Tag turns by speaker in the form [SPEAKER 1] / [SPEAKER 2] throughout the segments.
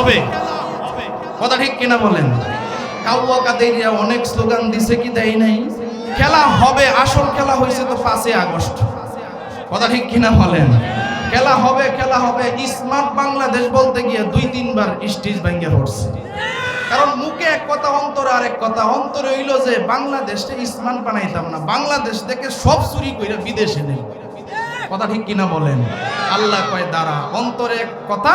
[SPEAKER 1] হবে। কথা ঠিক কিনা বলেন? কাউয়া কাদেরিয়া অনেক স্লোগান দিছে কি দেয় নাই? খেলা হবে, আসল খেলা হয়েছে তো 5 আগস্ট। কথা ঠিক কিনা বলেন? খেলা হবে, খেলা হবে। স্মার্ট বাংলাদেশ বলতে গিয়ে 2-3 বার স্টেজ ভেঙে পড়ছে। কারণ মুখে এক কথা, অন্তরে আরেক কথা। অন্তরে হইল যে বাংলাদেশকে স্মার্ট বানাইতাম না, বাংলাদেশ থেকে সব চুরি করে বিদেশে নেব। কথা ঠিক কিনা বলেন? আল্লাহ কয় দাঁড়া, অন্তরে এক কথা,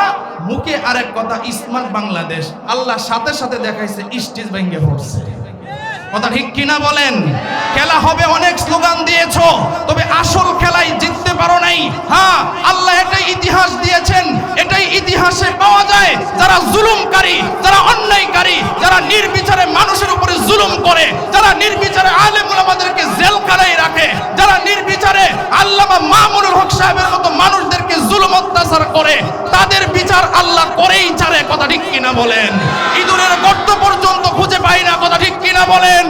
[SPEAKER 1] মুখে আরেক কথা, স্মার্ট বাংলাদেশ। আল্লাহ সাথে সাথে দেখাইছে স্টেজ ভেঙে পড়ছে। কথা ঠিক কিনা বলেন? খেলা হবে, অনেক স্লোগান দিয়েছো, তবে আসল খেলায় জিততে পারো নাই। হ্যাঁ, আল্লাহ এটাই ইতিহাস দিয়েছেন, এটাই ইতিহাসে পাওয়া যায়। যারা জুলুমকারী, যারা অন্যায়কারী, যারা নির্বিচারে মানুষের উপরে জুলুম করে, যারা নির্বিচারে আলেম ওলামাদেরকে জেলখানায় রাখে, যারা নির্বিচারে আল্লামা মামুনুল হক সাহেবের মতো মানুষদেরকে জুলুম অত্যাচার করে, তাদের বিচার আল্লাহ করেই ছাড়ে। কথা ঠিক কিনা বলেন? ইঁদুরের গর্ত পর্যন্ত খুঁজে পাই না। কথা ঠিক কিনা বলেন?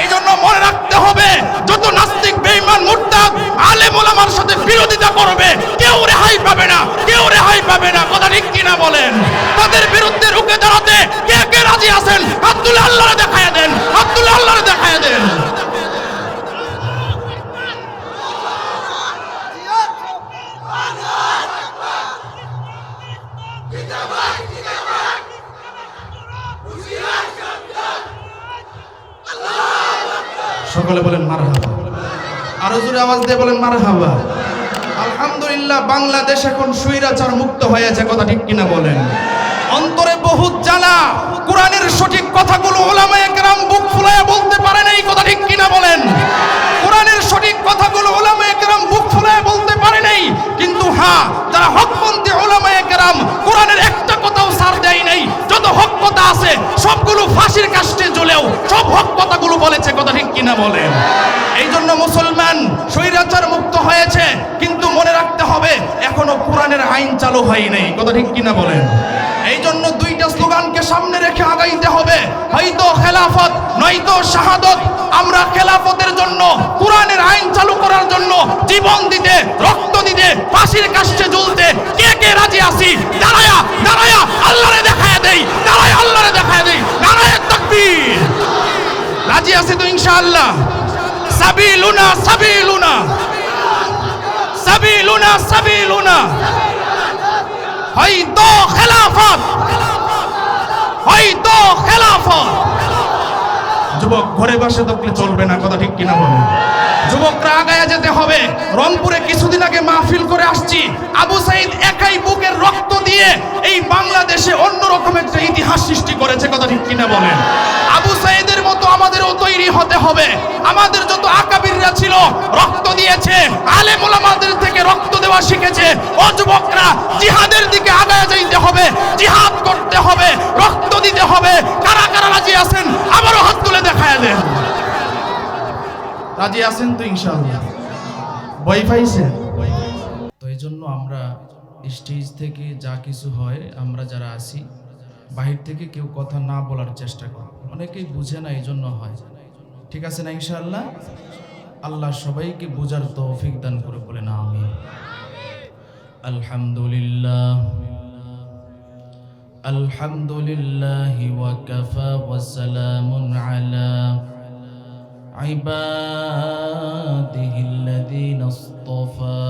[SPEAKER 1] এই জন্য মনে রাখতে হবে, যত নাস্তিক, বেঈমান, মুরতাদ আলেম ওলামার সাথে বিরোধিতা করবে, কেউ রেহাই পাবে না, কেউ রেহাই পাবে না। কথা ঠিক কিনা বলেন? তাদের বিরুদ্ধে রুখে দাঁড়াতে কে কে রাজি আছেন? হাত তুলে আল্লাহরে দেখায় দেন, হাত তুলে আল্লাহরে দেখায় দেন। সকলে বলেন মারহাবা। আরো জোরে আওয়াজ দিয়ে বলেন মারহাবা। আলহামদুলিল্লাহ, বাংলাদেশ এখন স্বৈরাচার মুক্ত হয়েছে। কথা ঠিক কিনা বলেন? অন্তরে বহুত জ্বালা, কোরআনের সঠিক কথাগুলো উলামায়ে কেরাম বুক ফুলায়া বলতে পারে নাই। কথা ঠিক কিনা বলেন? কোরআনের সঠিক কথাগুলো উলামায়ে কেরাম বুক ফুলায়া বলতে পারে নাই। কিন্তু হ্যাঁ, যারা হকপন্থী উলামায়ে কেরাম কোরআনের একটা কথাও ছাড় দেয় নাই। যত হক কথা আছে সবগুলো ফাঁসির কাস্টে জ্বলেও সব হক কথাগুলো বলেছে। কথা ঠিক কিনা বলেন? এই জন্য মুসলমান স্বৈরাচার মুক্ত হয়েছে, কিন্তু মনে রাখতে হবে এখনো কোরআনের আইন চালু হয় নাই। কথা ঠিক কিনা বলেন? এই জন্য দুইটা স্লোগানকে সামনে রেখে আগাইতে হবে, হয়তো খেলাফত নয়তো শাহাদত। আমরা খেলাফতের জন্য, কোরআনের আইন চালু করার জন্য জীবন দিতে, রক্ত দিতে, ফাঁসির কাস্টে ঝুলতে কে কে রাজি আছি? দাঁড়ায়া দাঁড়ায়া আল্লাহরে দেখায় দেই, দাঁড়ায় আল্লাহরে দেখায় দেই। নারায়ে তাকবীর। রাজি আছি তো ইনশাআল্লাহ? সাবিলুনা সাবিলুনা সাবিলুনা সাবিলুনা, হয়তো খেলাফত, হয়তো খেলাফত। যুবক ঘরে বসে থাকলে চলবে না। কথা ঠিক কিনা বলেন? যুবকরা আগায়া যেতে হবে। রংপুরে কিছুদিন আগে মাহফিল করে আসছি, আবু সাইদ একাই বুকের রক্ত দিয়ে এই বাংলাদেশে অন্যরকম একটা ইতিহাস সৃষ্টি করেছে। কথা ঠিক কিনা বলেন? আবু সাইদের মতো আমাদেরও তৈরি হতে হবে। আমাদের যত আকাবিররা ছিল রক্ত দিয়েছে, আলেম ওলামাদের থেকে রক্ত দেওয়া শিখেছে। ও যুবকরা, জিহাদের দিকে আগায়া যাইতে হবে, জিহাদ করতে হবে, রক্ত দিতে হবে। কারা কারা রাজি আছেন? আবারও হাত তুলে দেখায় দেন। রাজি আছেন তো ইনশাআল্লাহ? ভয় পাইছেন? তো এই জন্য আমরা স্টেজ থেকে যা কিছু হয়, আমরা যারা আছি বাহির থেকে কেউ কথা না বলার চেষ্টা করি। অনেকেই বুঝে না, এই জন্য হয়। ঠিক আছে না ইনশাআল্লাহ? আল্লাহ সবাইকে বোঝার তৌফিক দান করে, বলেন আমিন। আলহামদুলিল্লাহ, আলহামদুলিল্লাহি ওয়া কাফা ওয়া সালামুন আলা ইবাদিহিল্লাযীনা ইসতাফা।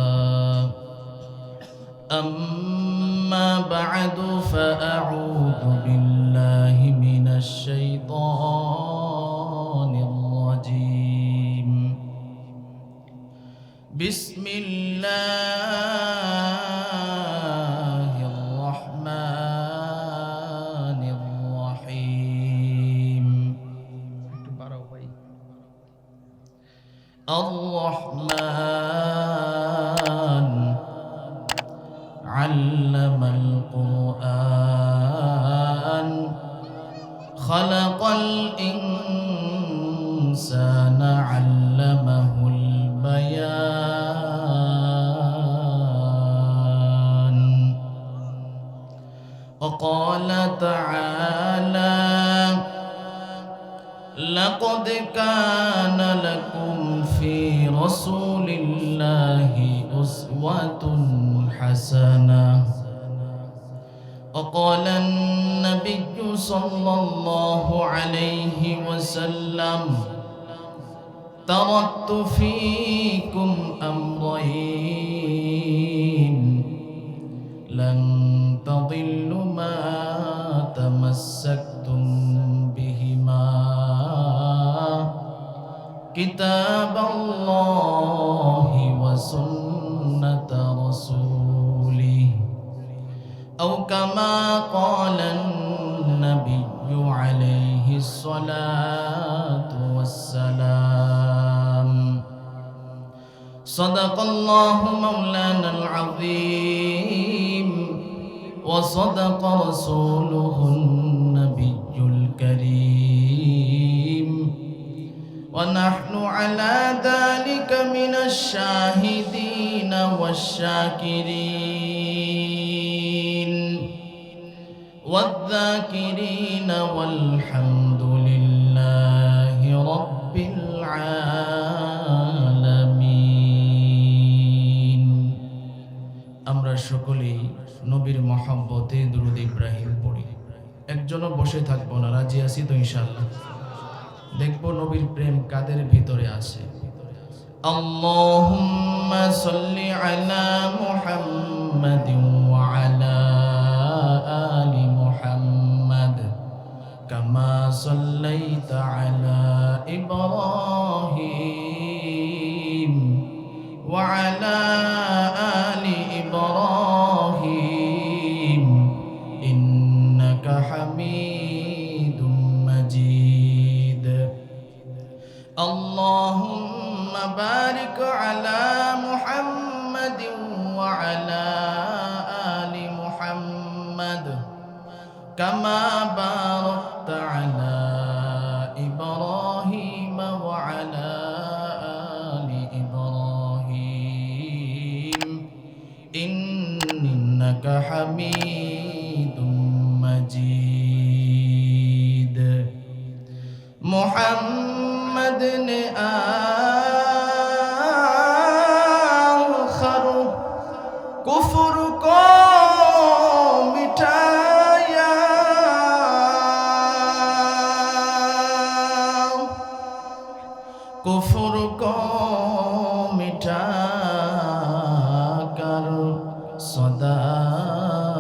[SPEAKER 1] أما بعد فأعوذ بالله من الشيطان الرجيم. بسم الله الرحمن الرحيم. الرحمن علم القرآن خلق الإنسان علمه البيان. وقال تعالى: لقد كان لكم في رسول الله أسوة حسنة. وقال النبي صلى الله عليه وسلم تركت فيكم أمرين لن تضلوا ما تمسكتم بهما كتاب الله وسنة رسوله أو كما قال النبي عليه الصلاة والسلام صدق الله مولانا العظيم وصدق رسوله النبي الكريم ونحن على ذلك من الشاهدين والشاكرين والذاكرين والحمد لله رب العالمين আমরা সকলেই নবীর মহব্বতে দুরূদ ইব্রাহিম পড়ি। একজনও বসে থাকবো না, রাজি আছি তো ইনশাআল্লাহ। দেখবো নবীর প্রেম কাদের ভিতরে আছে। আল্লাহুম্মা সাল্লি আলা মুহাম্মাদিন ওয়া আলা আলি মুহাম্মাদ কামা সাল্লাইতা আলা ইব্রাহিম ওয়া আলা আলি ইব্রাহিম ইন্নাকা হামিদুম মাজিদ। اللهم بارك على محمد وعلى آل محمد كما باركت على إبراهيم وعلى آل إبراهيم إنك حميد مجيد। محمد نے آخر کفر کو مٹایا کفر کو مٹا کر صداقت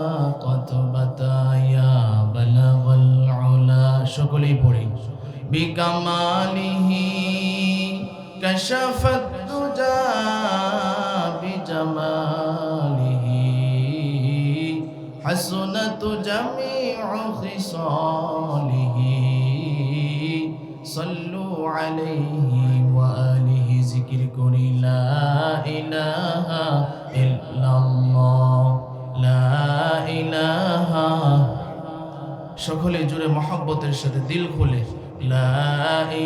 [SPEAKER 1] بتایا بلغ العلا সকলেই পড়ি بكماله كشف الدجى بجماله حسنت جميع خصاله صلوا عليه وآله ذكر كري لا إله إلا الله لا إله সকলে জুড়ে মহব্বতের সাথে দিল খুলে লা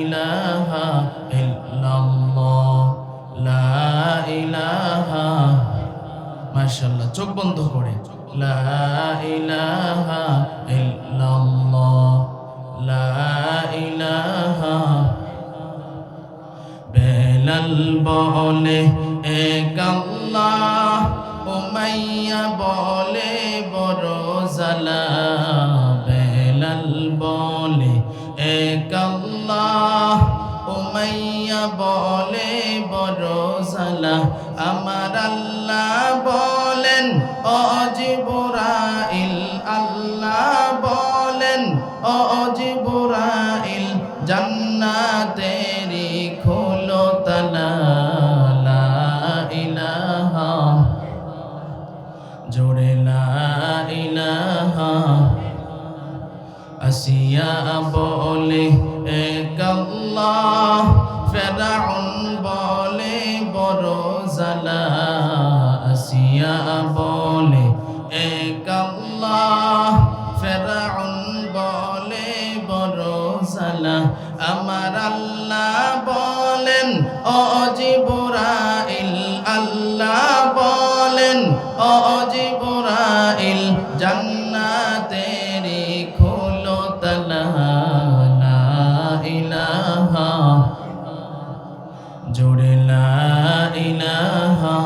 [SPEAKER 1] ইলাহা ইল্লাল্লাহ লা ইলাহা, মাশাআল্লাহ, চোখ বন্ধ করে লা ইলাহা ইল্লাল্লাহ লা ইলাহা। বেলাল বলে এক আল্লাহ, উমাইয়া বলে বড় জালা। বেলাল বলে এক আল্লাহ, উমাইয়া বলে বড় জালা। আমার আল্লাহ বলেন ও জিবরাইল, আল্লাহ বলেন ও জিবরাইল, জান্নাতেরি খোলো তালা। লা ইলাহা জোরে লা ইলাহা। আসিয়া বলে এক আল্লাহ, ফেরাউন বলে বড় জালা। আসিয়া বলে এক আল্লাহ, ফেরাউন বলে বড় জালা। আমার আল্লাহ বলেন ও জিবরাইল, আল্লাহ বলেন ও জিবরাইল, জান্নাতেরি খোলো তালা। লা ইলাহা জোরে লা ইলাহা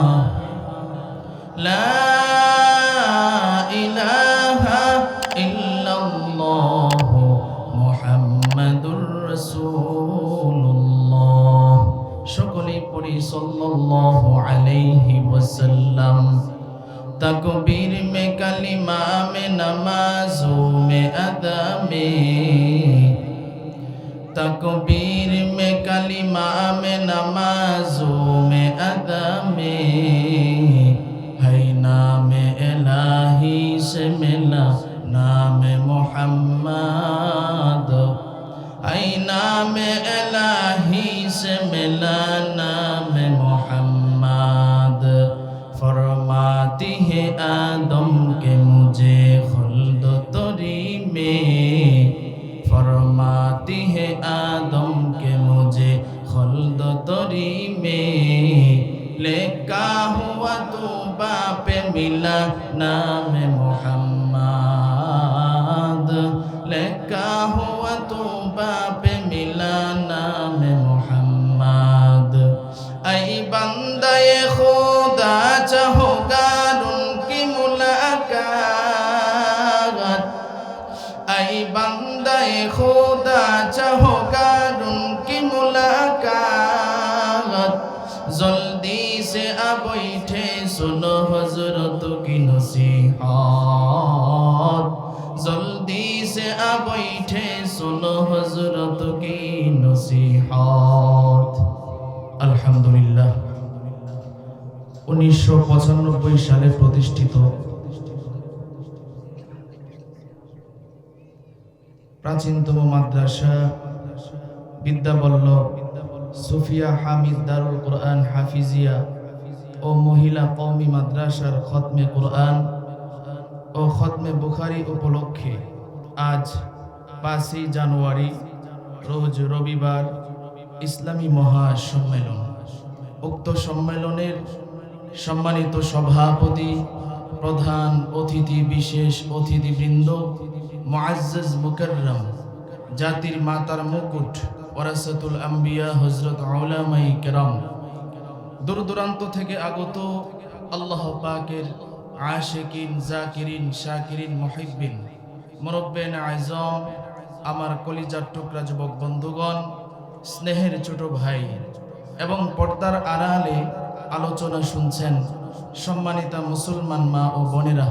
[SPEAKER 1] লা ইলাহা तकबीर में कलिमा में नमाजों में अदा में, तकबीर में कलिमा में नमाजों में अदा में, है नाम इलाही से मिला नाम मोहम्मद, है नाम इलाही से मिला नाम मोहम्मद। फरमाती है आदम के मुझे खुल्द तरी में, फरमाती है आदम के मुझे खुल्द तरी में, लेका हुआ तू बापे मिला नाम मोहम्मद, लेका हुआ तू बापे मिला नाम मोहम्मद। ऐ बंदे खुदा चाहोगार उनकी मुलाकात, ऐ बंदे खुदा चाहोगार उनकी मुलाकात, जल्दी से अब बैठे सुनो हजरत की नसीहत, जल्दी से अब बैठे सुनो हजरत की नसीहत। আলহামদুলিল্লাহ 1995 সালে প্রতিষ্ঠিত প্রাচীনতম মাদ্রাসা বিদ্যাবল্লভ সুফিয়া হামিদ দারুল কোরআন হাফিজিয়া ও মহিলা কওমি মাদ্রাসার খতমে কোরআন ও খতমে বুখারী উপলক্ষে আজ 5 জানুয়ারি রোজ রবিবার ইসলামী মহাসম্মেলন। উক্ত সম্মেলনের সম্মানিত সভাপতি, প্রধান অতিথি, বিশেষ অতিথিবৃন্দ, মুআজ্জাজ মুকাররম, জাতির মাতার মুকুট, ওয়ারাসাতুল আম্বিয়া হযরত উলামায়ে কেরাম, দূর দূরান্ত থেকে আগত আল্লাহ পাকের আশিকিন, জাকিরিন, শাকিরিন, মুহিব্বিন, মুরব্বিন আযম, আমার কলিজার টুকরা যুবক বন্ধুগণ, স্নেহের ছোট ভাই এবং পর্দার আড়ালে আলোচনা শুনছেন সম্মানিতা মুসলমান মা ও বোনেরা,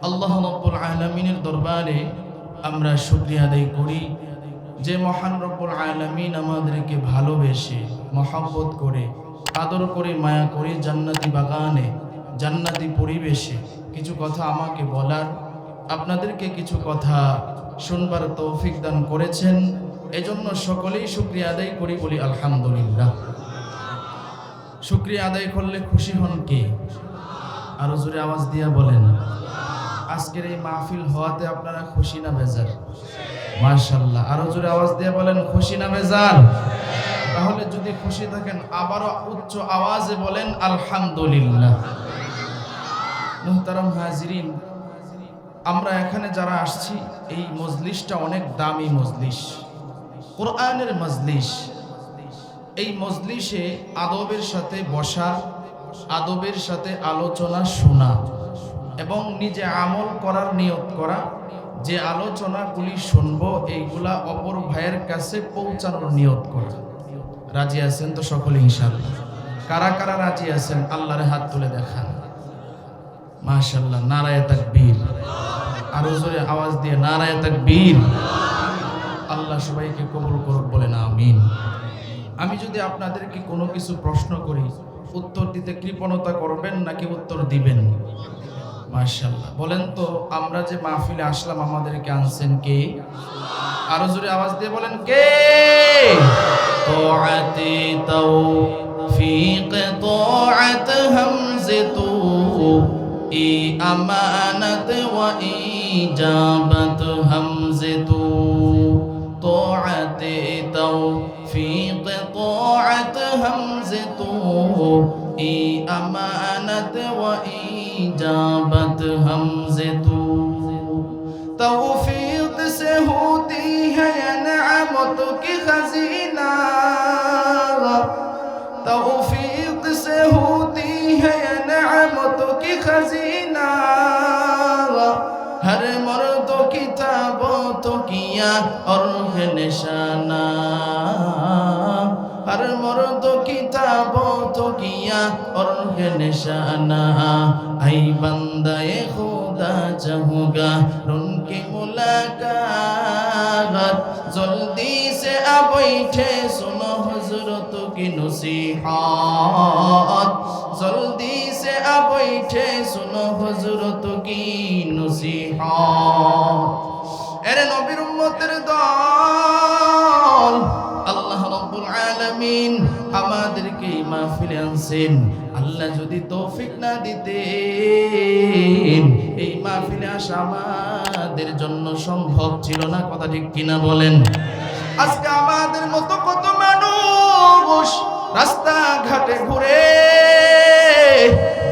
[SPEAKER 1] আল্লাহ রাব্বুল আলামিনের দরবারে আমরা শুকরিয়া আদায় করি যে মহান রব্বুল আলামিন আমাদেরকে ভালোবেসে, মহব্বত করে, আদর করে, মায়া করে জান্নাতি বাগানে, জান্নাতি পরিবেশে কিছু কথা আমাকে বলার, আপনাদেরকে কিছু কথা শুনবার তৌফিক দান করেছেন। এজন্য সকলেই শুকরিয়া আদায় করি, বলি আলহামদুলিল্লাহ। শুকরিয়া আদায় করলে খুশি হন কে? আরো জোরে আওয়াজ দিয়া বলেন। আজকের এই মাহফিল হওয়াতে আপনারা খুশি না বেজার? মাশাআল্লাহ, আরো জোরে আওয়াজ দিয়ে বলেন খুশি না বেজার? তাহলে যদি খুশি থাকেন আবারও উচ্চ আওয়াজে বলেন আলহামদুলিল্লাহ। মুহতারাম হাজিরিন, আমরা এখানে যারা আসছি এই মজলিসটা অনেক দামি মজলিস, কোরআনের মজলিস। এই মজলিসে আদবের সাথে বসা, আদবের সাথে আলোচনা শোনা এবং নিজে আমল করার নিয়ত করা, যে আলোচনাগুলি শুনবো এইগুলা অপর ভাইয়ের কাছে পৌঁছানোর নিয়ত করা। রাজি আছেন তো সকলে ইনশাআল্লাহ? কারা কারা রাজি আছেন আল্লাহর হাত তুলে দেখান। মাশাআল্লাহ, নারায়ে তাকবীর। আরো জোরে আওয়াজ দিয়ে নারায়ে তাকবীর। আল্লাহ সবাইকে কবুল করুক, বলেন আমিন। আমি যদি আপনাদেরকে কোনো কিছু প্রশ্ন করি, উত্তর দিতে কৃপণতা করবেন নাকি উত্তর দিবেন? মাশাআল্লাহ, বলেন তো আমরা যে মাহফিলে আসলাম আমাদেরকে আনছেন কে? আরো জোরে আওয়াজ দিয়ে বলেন কে? তাআতি তাওফিক তাআত হামজাতু ই আমানাত ওয়া ইজাবাত হামজাতু, তাআতি তাওফিক তাআত হামজাতু ই আমানাত ওয়া इजाबत हमसे तू, तौफीक से होती है नेमत की खजीना, तौफीक से होती है नेमत की खजीना, हर मर्द किताबों तो किया और है निशाना, हर मर्द किताबों तो किया और है निशाना आई बंदाए खुदा चाहूँगा उनकी मुलाकात जल्दी से आ बैठे सुनो हजरत की नसीहत जल्दी से आ बैठे सुनो हजरत की नसीहत एरे नबीर उम्मतेर दल আল্লাহ রাব্বুল আলামিন আমাদেরকে এই মাহফিলে আনছেন আল্লাহ যদি তৌফিক না দিতেন এই মাহফিলে আসা আমাদের জন্য সম্ভব ছিল না কথা ঠিক কিনা বলেন আজকে আমাদের মতো কত মানুষ রাস্তা ঘাটে ঘুরে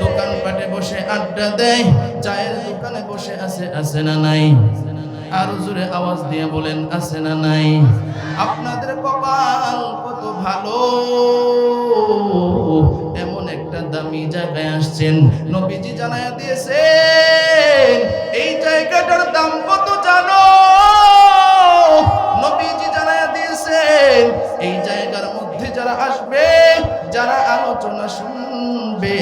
[SPEAKER 1] দোকানপাটে বসে আড্ডা দেয় চায়ের দোকানে বসে আছে না নাই আর জোরে আওয়াজ দিয়ে বলেন আছে না নাই আপনাদের কপাল কত ভালো এমন একটা দামি জায়গায় আসছেন নবীজি জানায়া দিয়েছেন এই জায়গাটার দাম কত জানো নবীজি জানায়া দিয়েছেন এই জায়গার মধ্যে যারা আসবে যারা আলোচনা শুনবে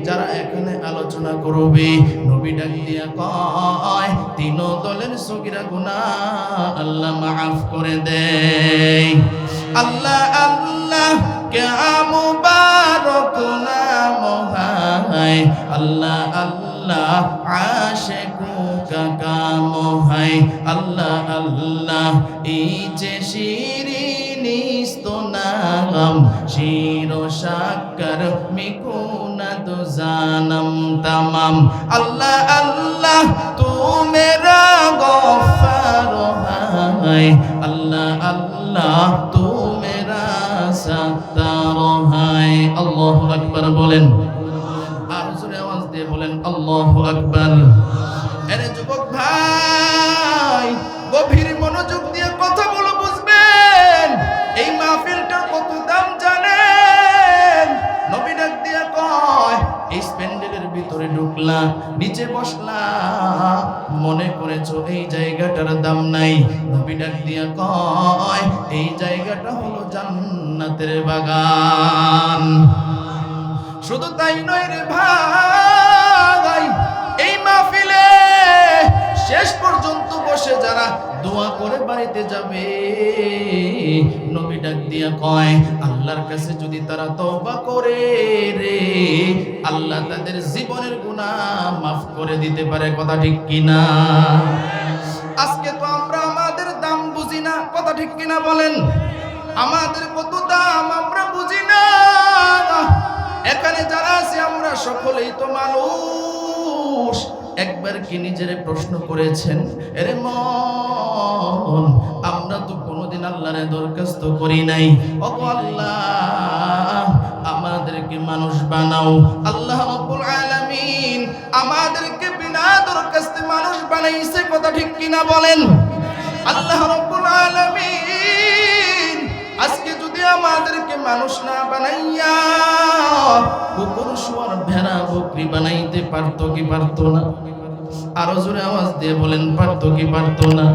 [SPEAKER 1] যারা এখানে আলোচনা করবে নবী ডাক দিয়া কয় তিন দলের সগীরা গুনাহ আল্লাহ মাফ করে দেয় আল্লাহ আল্লাহ क्या मुबारक नाम है अल्लाह अल्लाह आशिकों का काम है अल्लाह अल्लाह इचे शिरीनिस्तो नाम शिरो शक्कर मिकुना तो जानम तमाम अल्लाह अल्लाह तू मेरा गफ्फार है अल्लाह अल्लाह तू सत्तार है अल्लाहु আকবার বলেন আর জোরে আওয়াজ দিয়ে বলেন আল্লাহু আকবার আরে যুবক ভাই গভীর মনোযোগ দিয়ে কথাগুলো বুঝবেন এই মাহফিলটার কত দাম জানেন নবী ডাক দিয়া কয় এই প্যান্ডেলের ভিতরে ঢুকলা নিচে বসলা মনে করেছো এই জায়গাটার দাম নাই নবী ডাক দিয়া কয় এই জায়গাটা হলো জান্নাতের বাগান শুধু তাই নয় রে ভাই এই মাহফিলে শেষ পর্যন্ত বসে যারা দোয়া করে বাড়িতে যাবে নবী ডাক দিয়া কয় আল্লাহর কাছে যদি তারা তওবা করে রে আল্লাহ তাদের জীবনের গুনাহ মাফ করে দিতে পারে কথা ঠিক কিনা আজকে তো আমরা আমাদের দাম বুঝি না কথা ঠিক কিনা বলেন আমাদের কত দাম আমরা বুঝি না এখানে যারা আছে আমরা সকলেই তো মানুষ একবার কি নিজের প্রশ্ন করেছেন আরে মন আমরা তো কোনোদিন আল্লাহরে দরখাস্ত করি নাই ওগো আল্লাহ আমাদেরকে মানুষ বানাও আল্লাহ রাব্বুল আলামিন আমাদেরকে বিনা দরখাস্তে মানুষ বানাইছে কথা ঠিক কিনা বলেন আল্লাহ রাব্বুল আলামিন আজকে যদি আমাদেরকে মানুষ না বানাইয়া কুকুর শুয়োর ভেড়া বকরি বানাইতে পারতো কি পারতো না আরো জোরে আওয়াজ দিয়ে বলেন পারতো কি পারতো না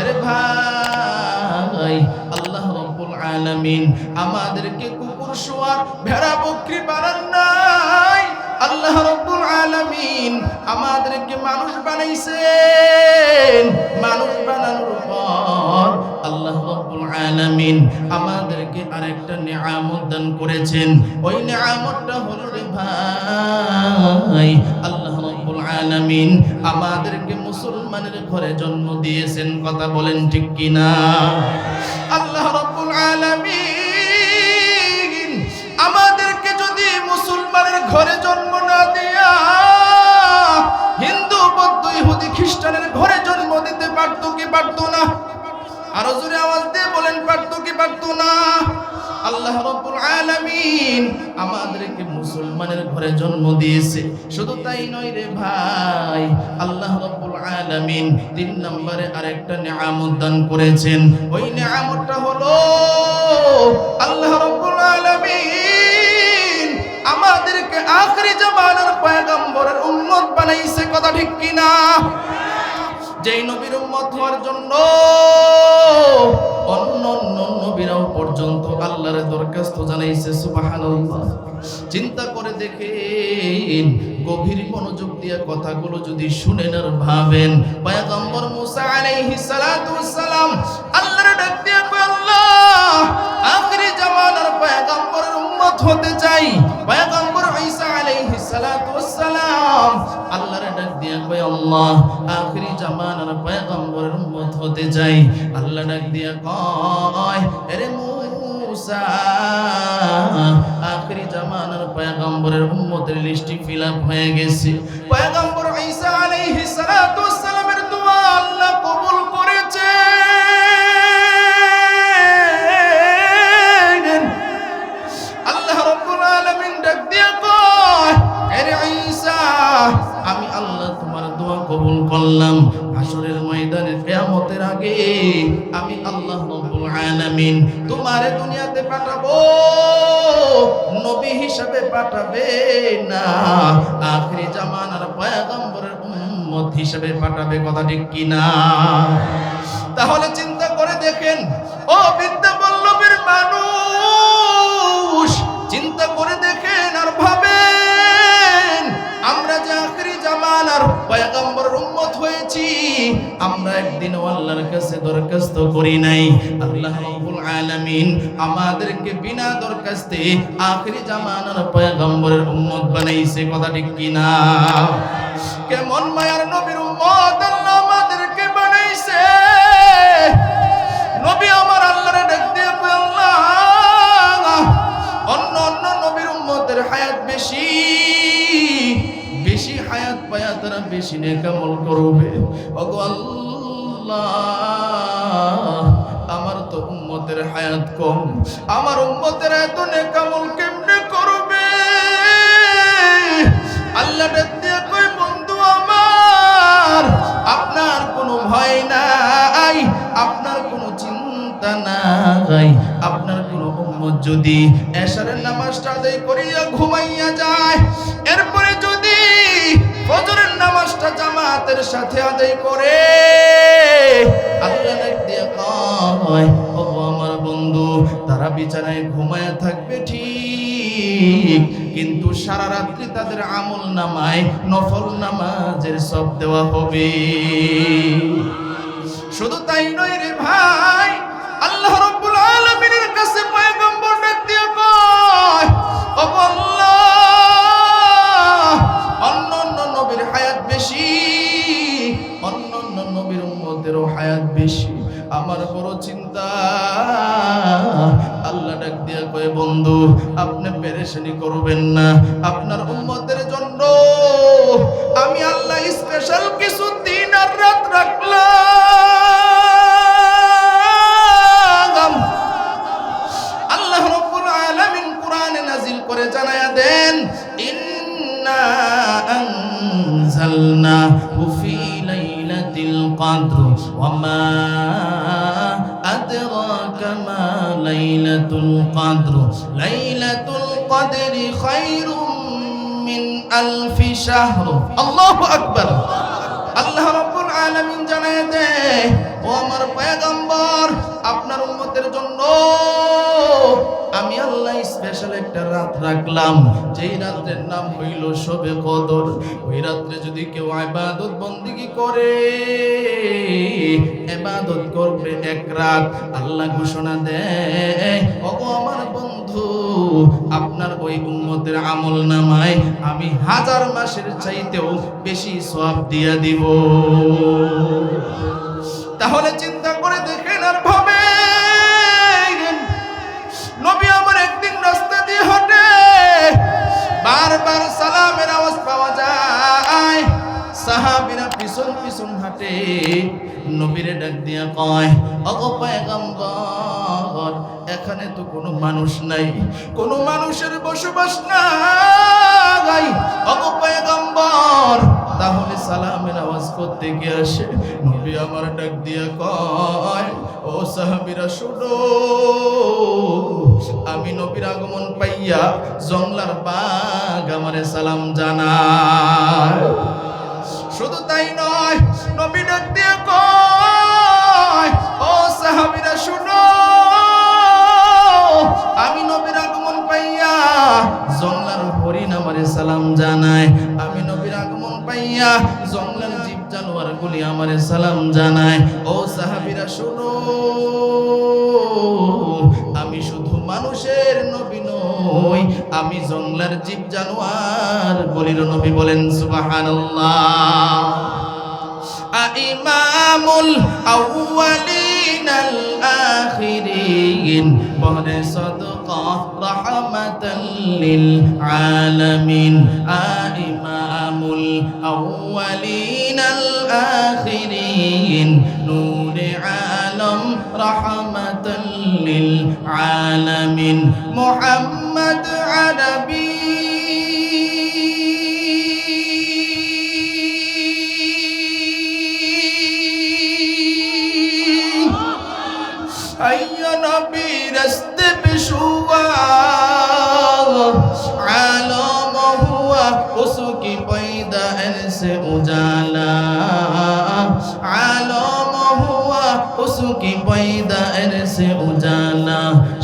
[SPEAKER 1] আরে ভাই আল্লাহ রাব্বুল আলামিন আমাদেরকে কুকুর শুয়োর ভেড়া বকরি বানান নাই আল্লাহ রাব্বুল আলামিন আমাদেরকে মানুষ বানাইছেন মানুষ বানানোর পর আল্লাহ রাব্বুল আলামিন আমাদেরকে আরেকটা নিয়ামত দান করেছেন ওই নিয়ামতটা হলো রে ভাই আল্লাহ রাব্বুল আলামিন আমাদেরকে মুসলমানের ঘরে জন্ম দিয়েছেন কথা বলেন ঠিক কিনা আল্লাহ রাব্বুল আলামিন আমাদেরকে যদি মুসলমানের ঘরে জন্ম না দিয়া হিন্দু বৌদ্ধ ইহুদি খ্রিস্টানের ঘরে জন্ম দিতে পারতো কি পারতো না আরো জোরে আওয়াজ দিয়ে বলেন পারতো কি পারতো না আল্লাহ রাব্বুল আলামিন আমাদেরকে মুসলমানের ঘরে জন্ম দিয়েছে শুধু তাই নয় রে ভাই আল্লাহ রাব্বুল আলামিন 3 নম্বরে আরেকটা নিয়ামত দান করেছেন ওই নিয়ামতটা হলো আল্লাহ রাব্বুল আলামিন আমাদেরকে আখিরি জামানার পয়গম্বরের উম্মত বানাইছে কথা ঠিক কিনা যেই নবীর উম্মত হওয়ার জন্য অন্য অন্য নবীরাও পর্যন্ত আল্লাহর দরখাস্ত জানাইছে। সুবহানাল্লাহ। চিন্তা করে দেখেন, গভীর মনোযোগ দিয়ে কথাগুলো যদি শুনেন আর ভাবেন, পয়গম্বর মুসা আলাইহিস সালাতু ওয়াস সালাম আল্লাহর ডাক দিয়ে কয়, আল্লাহ আখিরি জামানার পয়গম্বরের উম্মত হতে চাই। পয়গম্বর ঈসা আলাইহিস সালাতু ওয়াস সালাম আল্লাহর ডাক দিয়ে কয়, আল্লাহ আখিরি জামানার পয়গম্বরের উম্মত হতে চাই। আল্লাহ ডাক দিয়ে কয়, আরে মুসা আখিরি জামানার পয়গম্বরের উম্মতের লিস্টটি ফিল আপ হয়ে গেছে। পয়গম্বর ঈসা আলাইহিস সালাতু ওয়াস সালামের দোয়া আল্লাহ কবুল করেছে। আল্লাহ রাব্বুল আলামিন ডাক দিয়ে কয়, আরে ঈসা আমি আল্লাহ তোমার দোয়া কবুল করলাম। হাসরের ময়দানে কিয়ামতের আগে আমি আল্লাহ রাব্বুল আলামিন তোমারে দুনিয়াতে পাঠাবো, নবী হিসেবে পাঠাবে না, আখিরি জামানার পয়গম্বরের উম্মত হিসেবে পাঠাবে। কথা ঠিক কি না? তাহলে চিন্তা করে দেখেন, ও বিদ্যা বল্লভের মানুষ, চিন্তা করে দেখেন আর ভাবেন, আমরা যে আখিরি জামানার পয়গম্বরের উম্মত হয়েছি, আমরা একদিনও আল্লাহর কাছে দরখাস্ত করি নাই। আল্লাহ রাব্বুল আলামিন আমাদেরকে বিনা দরখাস্তে আখিরি জামানার পয়গম্বরের উম্মত বানাইছে। কথা ঠিক কি না? কেমন মায়ার নবীর উম্মত আল্লাহ আমাদেরকে বানাইছে। নবী আমার আল্লাহরে ডাক দিয়ে কয়, আল্লাহ অন্য অন্য নবীর উম্মতের হায়াত বেশি, বেশি হায়াত পায়া তারা বেশি নেক আমল করবে। ওগো আল্লাহ আমার তো উম্মতের হায়াত কম, আমার উম্মতের এত নেক আমল কেমনে করবে? আল্লাহ ডাক দিয়ে কয়, বন্ধু আমার, আপনার কোনো ভয় নাই, আপনার কোনো চিন্তা নাই। আপনার কোনো উম্মত যদি এশারের নামাজটা আদায় করিয়া ঘুমাইয়া যায়, এরপরে যদি ফজরের নামাজটা জামাতের সাথে আদায় করে, আল্লাহ ডাক দিয়ে কয়, ও আমার বন্ধু, তারা বিছানায় ঘুমায়া থাকবে ঠিক, কিন্তু সারা রাত্রি তাদের আমল নামায় নফল নামাজের সব দেওয়া হবে। শুধু তাই নয় রে ভাই, আল্লাহ রাব্বুল আলামিনের কাছে পয়গম্বর ডাক দিয়ে কয়, ও আল্লাহ অন্য অন্য নবীর হায়াত বেশি, অন্য অন্য নবীর উম্মতেরও হায়াত বেশি, আমার বড় চিন্তা। আল্লাহ ডাক দিয়া কয়, বন্ধু আপনি পেরেশানি করবেন না, আপনার উম্মতের জন্য আমি আল্লাহ স্পেশাল কিছু দিন আর রাত রাখলাম। আল্লাহ রাব্বুল আলামিন কোরআনে নাজিল করে জানায়া দেন, ইন্না আনজালনাহু ফি লাইলাতিল কদর ওয়া মা আদরাকা মা লাইলাতুল কদর, লাইলাতুল কদরি খায়রুম মিন আলফি শাহর। আল্লাহু আকবার। আল্লাহ রাব্বুল আলামিন জানায় দেয়, ও আমার পয়গম্বর, আপনার উম্মতের জন্য আমি আল্লাহ স্পেশাল একটা রাত রাখলাম, যেই রাতের নাম হইল শবে কদর। ওই রাত্রে যদি কেউ ইবাদত বন্দেগী করে, ইবাদত করবে এক রাত, আল্লাহ ঘোষণা দেয়, ওগো আমার বন্ধু, আপনার ওই উম্মতের আমল নামায় আমি 1000 মাসের চাইতেও বেশি সওয়াব দিয়া দিব। তাহলে চিন্তা করে দেখেন আর ভাবেন, নবী আমার একদিন রাস্তা দিয়ে হাঁটে, বারবার সালামের আওয়াজ পাওয়া যায়, সাহাবীরা পিছন পিছন হাঁটে, নবীরে ডাক দিয়া কয়, ওগো পয়গম্বর, এখানে তো কোনো মানুষ নাই, কোনো মানুষের বসবাস নাই, ওগো পয়গম্বর, তাহলে সালামের আওয়াজ করতে গিয়ে আসে। নবী আমার ডাক দিয়া কয়, ও সাহাবীরা শোনো, আমি নবীর আগমন পাইয়া জংলার বাঘ আমারে সালাম জানায়। শুধু তাই নয়, নবী ডাক দিয়ে কয়, ও সাহাবীরা শুনো, আমি নবীর আগমন পাইয়া জঙ্গলার হরিণ আমারে সালাম জানায়, আমি নবীর আগমন পাইয়া জঙ্গলার জীব জানোয়ার গুলি আমারে সালাম জানায়। ও সাহাবীরা শুনো, আমি শুধু মানুষের নবী নই, আমি জঙ্গলার জীব জানোয়ার গুলির নবী। বলেন সুবহানাল্লাহ। ইমামুল আউয়ালিন আল আখিরিন বলে সাদকা রাহমাতাল লিল আলামিন। ইমামুল আউয়ালিন আল আখিরিন নূরে আলম রাহমাতাল লিল আলামিন মুহাম্মদ আরবি أي نبي رست بشوا عالم هو उसकी पैदा से उजाला عالم हुआ उसकी पैदा से उजाला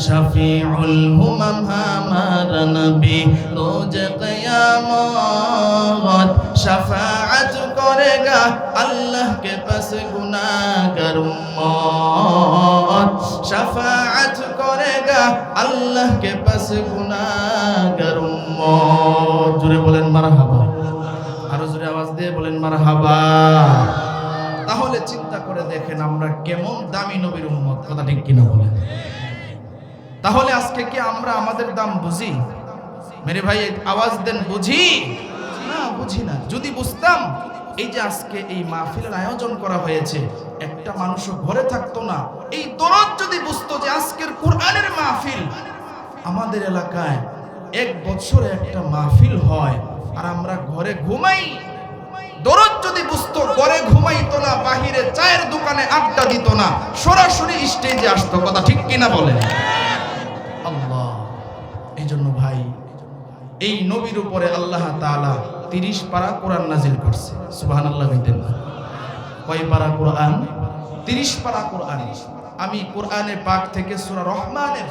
[SPEAKER 1] शफीउल हुमम हमारा नबी रोज क़यामत शफाअत करेगा अल्लाह के पास गुनाहगार उम्मत शफाअत करेगा अल्लाह के पास गुनाहगार उम्मत। জোরে বলেন মারহাবা, আরো জোরে আওয়াজ দিয়ে বলেন মারহাবা। তাহলে চিন্তা করে দেখেন আমরা কেমন দামি নবীর উম্মত, কথা ঠিক কিনা বলেন? তাহলে আজকে কি আমরা আমাদের দাম বুঝি? মেরে ভাই আওয়াজ দেন, বুঝি না? বুঝি না। যদি বুঝতাম, এই যে আজকে এই মাহফিলের আয়োজন করা হয়েছে, একটা মানুষও ঘরে থাকতো না। এই দরদ যদি বুঝতো যে আজকের কোরআনের মাহফিল আমাদের এলাকায় এক বছরে একটা মাহফিল হয় আর আমরা ঘরে ঘুমাই, দরদ যদি বুঝতো ঘরে ঘুমাইতো না, বাহিরে চায়ের দোকানে আড্ডা দিত না, সরাসরি স্টেজে আসতো, কথা ঠিক কিনা বলেন? আল্লাহ, এই জন্য ভাই এই নবীর উপরে আল্লাহ তাআলা 30 পারা কোরআন নাজিল করছে। সুবহানাল্লাহ কইতেন না? কয় পারা কোরআন? 30 পারা কোরআন। আমি কোরআনে পাক থেকে সূরা রহমানের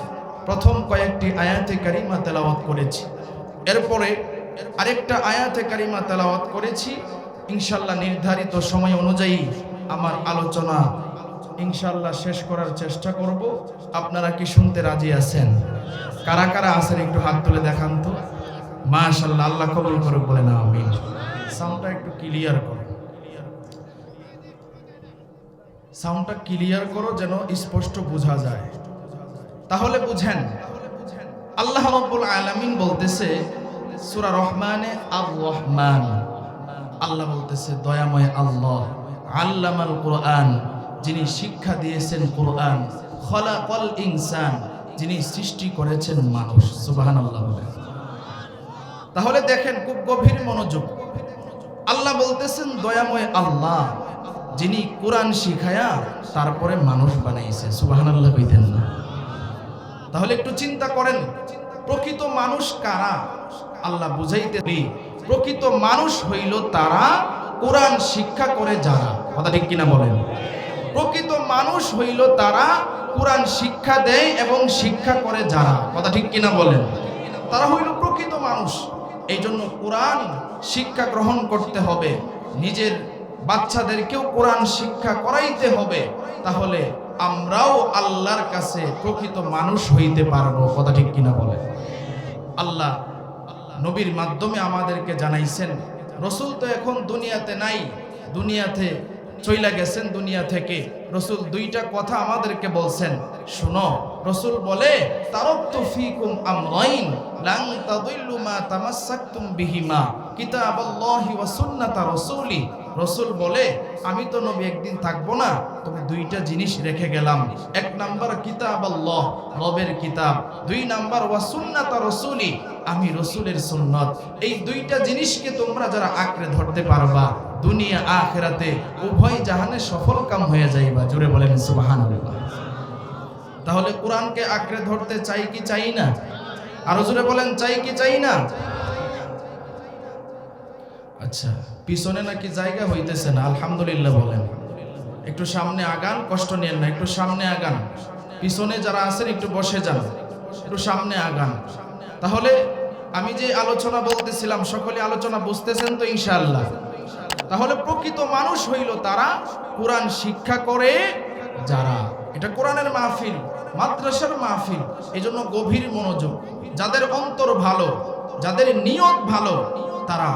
[SPEAKER 1] প্রথম কয়েকটি আয়াতে কারিমা তেলাওয়াত করেছি, এরপরে আরেকটা আয়াতে কারিমা তেলাওয়াত করেছি। ইনশাআল্লাহ নির্ধারিত সময় অনুযায়ী আমার আলোচনা ইনশাআল্লাহ শেষ করার চেষ্টা করব। আপনারা কি শুনতে রাজি আছেন? কারা কারা আছেন একটু হাত তুলে দেখান তো। মাশাআল্লাহ, আল্লাহ কবুল করুক, বলেন আমিন। সাউন্ডটা একটু ক্লিয়ার করো, সাউন্ডটা ক্লিয়ার করো যেন স্পষ্ট বোঝা যায়। তাহলে বুঝেন, আল্লাহ রাব্বুল আলামিন বলতেছে সূরা রহমানে আর রহমান, আল্লাহ বলতেছে দয়াময় আল্লাহ, আল্লামাল কোরআন, যিনি শিক্ষা দিয়েছেন কোরআন, খলাকাল ইনসান, যিনি সৃষ্টি করেছেন মানুষ। সুবহানাল্লাহ বলেন। তাহলে দেখেন খুব গভীর মনোযোগ, আল্লাহ বলতেছেন দয়াময় আল্লাহ, যিনি কোরআন শিখায়া তারপরে মানুষ বানাইছে। সুবহানাল্লাহ কইতেন না? তাহলে একটু চিন্তা করেন, প্রকৃত মানুষ কারা? আল্লাহ বুঝাইতে, প্রকৃত মানুষ হইল তারা কোরআন শিক্ষা করে যারা, কথা ঠিক কিনা বলেন? প্রকৃত মানুষ হইল তারা কোরআন শিক্ষা দেয় এবং শিক্ষা করে যারা, কথা ঠিক কিনা বলেন? তারা হইল প্রকৃত মানুষ। এই জন্য কোরআন শিক্ষা গ্রহণ করতে হবে, নিজের বাচ্চাদেরকেও কোরআন শিক্ষা করাইতে হবে, তাহলে আমরাও আল্লাহর কাছে প্রকৃত মানুষ হইতে পারবো, কথা ঠিক কিনা বলেন? আল্লাহ নবীর মাধ্যমে আমাদেরকে জানাইছেন। রসুল তো এখন দুনিয়াতে নাই, দুনিয়াতে চইলা গেছেন দুনিয়া থেকে। রসুল দুইটা কথা আমাদেরকে বলছেন, শুনো। রসুল বলে তারাকতু ফীকুম আমরাইন লান তাদিল্লু মা তামাসসাকতুম বিহিমা কিতাবাল্লাহি ওয়া সুন্নাতা রাসূলি। রসুল বলে আমি তো নবী একদিন থাকবো না, তবে দুইটা জিনিস রেখে গেলাম। এক নাম্বার কিতাবাল্লাহ, রবের কিতাব। দুই নাম্বার ওয়া সুন্নাতা রাসূলি, আমি রসুলের সুন্নত। এই দুইটা জিনিসকে তোমরা যারা আঁকড়ে ধরতে পারবা, দুনিয়া আখিরাতে উভয় জাহানে সফল কাম হয়ে যাইবা। জোরে বলেন সুবহানাল্লাহ। তাহলে কোরআনকে আঁকড়ে ধরতে চাই কি চাই না? আরো জোরে বলেন, চাই কি চাই না? আচ্ছা, পিছনে নাকি জায়গা হইতেছে না, আলহামদুলিল্লাহ বলেন। একটু সামনে আগান, কষ্ট নিয়েন না, একটু সামনে আগান। পিছনে যারা আছেন একটু বসে যান, একটু সামনে আগান। তাহলে আমি যে আলোচনা বলতেছিলাম, সকলে আলোচনা বুঝতেছেন তো ইনশাআল্লাহ? তাহলে প্রকৃত মানুষ হইল তারা কোরআন শিক্ষা করে যারা। এটা কোরআনের মাহফিল, মাদ্রাসার মাহফিল, এজন্য গভীর মনোযোগ। যাদের অন্তর ভালো, যাদের নিয়ত ভালো, তারা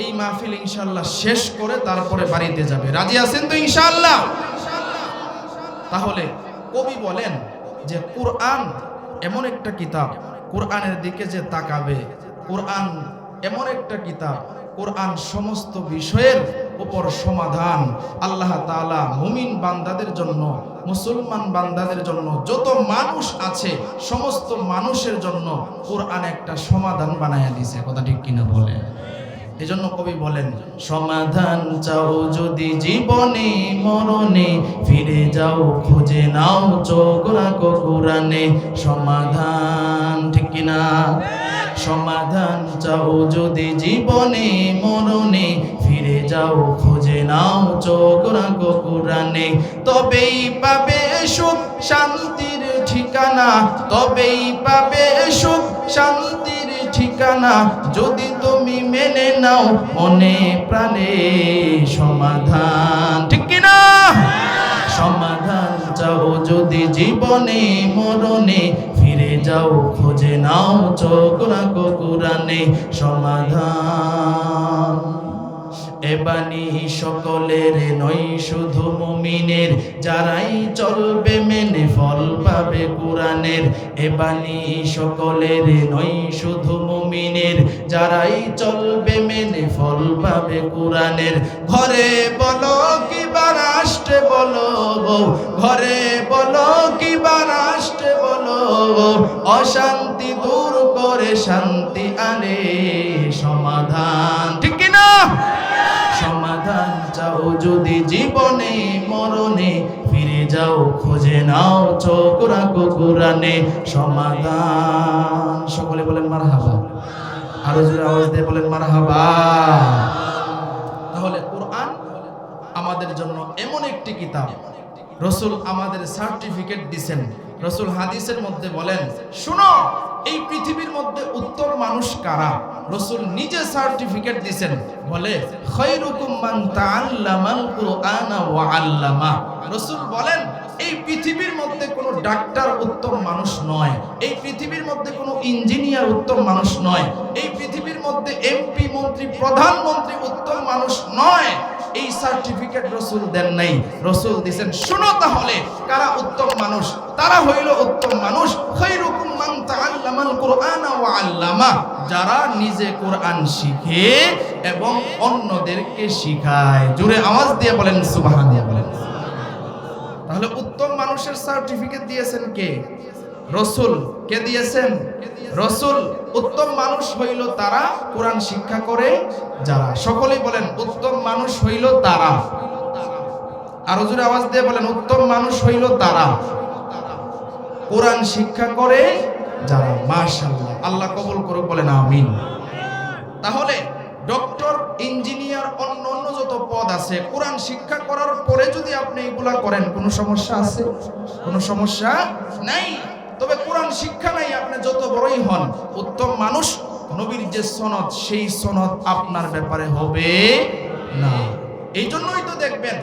[SPEAKER 1] এই মাহফিল ইনশাআল্লাহ শেষ করে তারপরে বাড়িতে যাবে। রাজি আছেন তো ইনশাআল্লাহ? তাহলে কবি বলেন যে কোরআন এমন একটা কিতাব, কোরআনের দিকে যে তাকাবে, কোরআন এমন একটা কিতাব, কোরআন সমস্ত বিষয়ের উপর সমাধান। আল্লাহ তাআলা মুমিন বান্দাদের জন্য, মুসলমান বান্দাদের জন্য, যত মানুষ আছে সমস্ত মানুষের জন্য কোরআন একটা সমাধান বানায়া দিয়েছে। কথা ঠিক কিনা বলে? এজন্য কবি বলেন, সমাধান চাও যদি জীবনে মরণে, ফিরে যাও খুঁজে নাও চোখ রাখো কোরআনে। সমাধান, ঠিক কিনা? সমাধান চাও যদি জীবনে মরণে, ফিরে যাও খুঁজে নাও চোখ রাখো কোরআনে। তবেই পাবে সুখ শান্তির ঠিকানা, তবেই পাবে সুখ শান্তির ঠিকানা, যদি তুমি মেনে নাও মনে প্রাণে। সমাধান, ঠিক কিনা? সমাধান চাও যদি জীবনে মরণে, ফিরে যাও খুঁজে নাও চোখ রাখো কোরআনে। সমাধান এ বাণী সকলের নয় শুধু মুমিনের, যারাই চলবে মেনে ফল পাবে কোরআনের। এ বাণী সকলের নয় শুধু মুমিনের, যারাই চলবে মেনে ফল পাবে কোরআনের। ঘরে বলো কিবা রাষ্ট্রে বলো, ঘরে বলো কিবা রাষ্ট্রে বলো, অশান্তি দূর করে শান্তি আনে। সমাধান, ঠিক কিনা? সমাধান চাও যদি জীবনে মরণে, ফিরে যাও খুঁজে নাও চোখ রাখো কোরআনে। সমাধান, সকলে বলেন মারহাবা। আরো জোরে আওয়াজ দিয়ে বলেন মারহাবা। তাহলে কোরআন আমাদের জন্য এমন একটি কিতাব, রাসূল আমাদের সার্টিফিকেট দিবেন। রাসূল হাদিসের মধ্যে বলেন, শুনো এই পৃথিবীর মধ্যে উত্তম মানুষ কারা? রাসূল নিজে সার্টিফিকেট দিবেন, বলে খায়রুকুম মান তাআল্লামাল কুরআনা ওয়া আল্লামা। রাসূল বলেন এই পৃথিবীর মধ্যে কোনো ডাক্তার উত্তম মানুষ নয়, এই পৃথিবীর মধ্যে কোনো ইঞ্জিনিয়ার উত্তম মানুষ নয়, এই পৃথিবীর মধ্যে এমপি মন্ত্রী প্রধানমন্ত্রী উত্তম মানুষ নয়। এই সার্টিফিকেট রাসূল দেন নাই, রাসূল দিবেন শুনো তাহলে কারা উত্তম মানুষ। তারা হইল উত্তম মানুষ খায়রুকুম মান তাআল্লামাল কুরআনা ওয়া আল্লামা, যারা নিজে কোরআন শিখে এবং অন্যদেরকে শিখায়। জোরে আওয়াজ দিয়ে বলেন সুবহানাল্লাহ। তাহলে উত্তম মানুষের সার্টিফিকেট দিয়েছেন কে? রাসূল। কে দিয়েছেন? রাসূল। উত্তম মানুষ হইল তারা কোরআন শিক্ষা করে যারা। সকলেই বলেন উত্তম মানুষ হইল তারা। আরো জোরে আওয়াজ দিয়ে বলেন উত্তম মানুষ হইল তারা কোরআন শিক্ষা করে যারা। মাশাআল্লাহ, আল্লাহ কবুল করুক, বলেন আমিন। তাহলে ডক্টর, ইঞ্জিনিয়ার, অন্য অন্য যত পদ আছে, কোরআন শিক্ষা করার পরে যদি আপনি এগুলা করেন কোনো সমস্যা আছে? কোনো সমস্যা নাই। তবে কোরআন শিক্ষা নাই, আপনি যত বড়ই হন, উত্তম মানুষ নবীর যে সনদ, সেই সনদ আপনার ব্যাপারে হবে না। এই জন্যই তো দেখবেন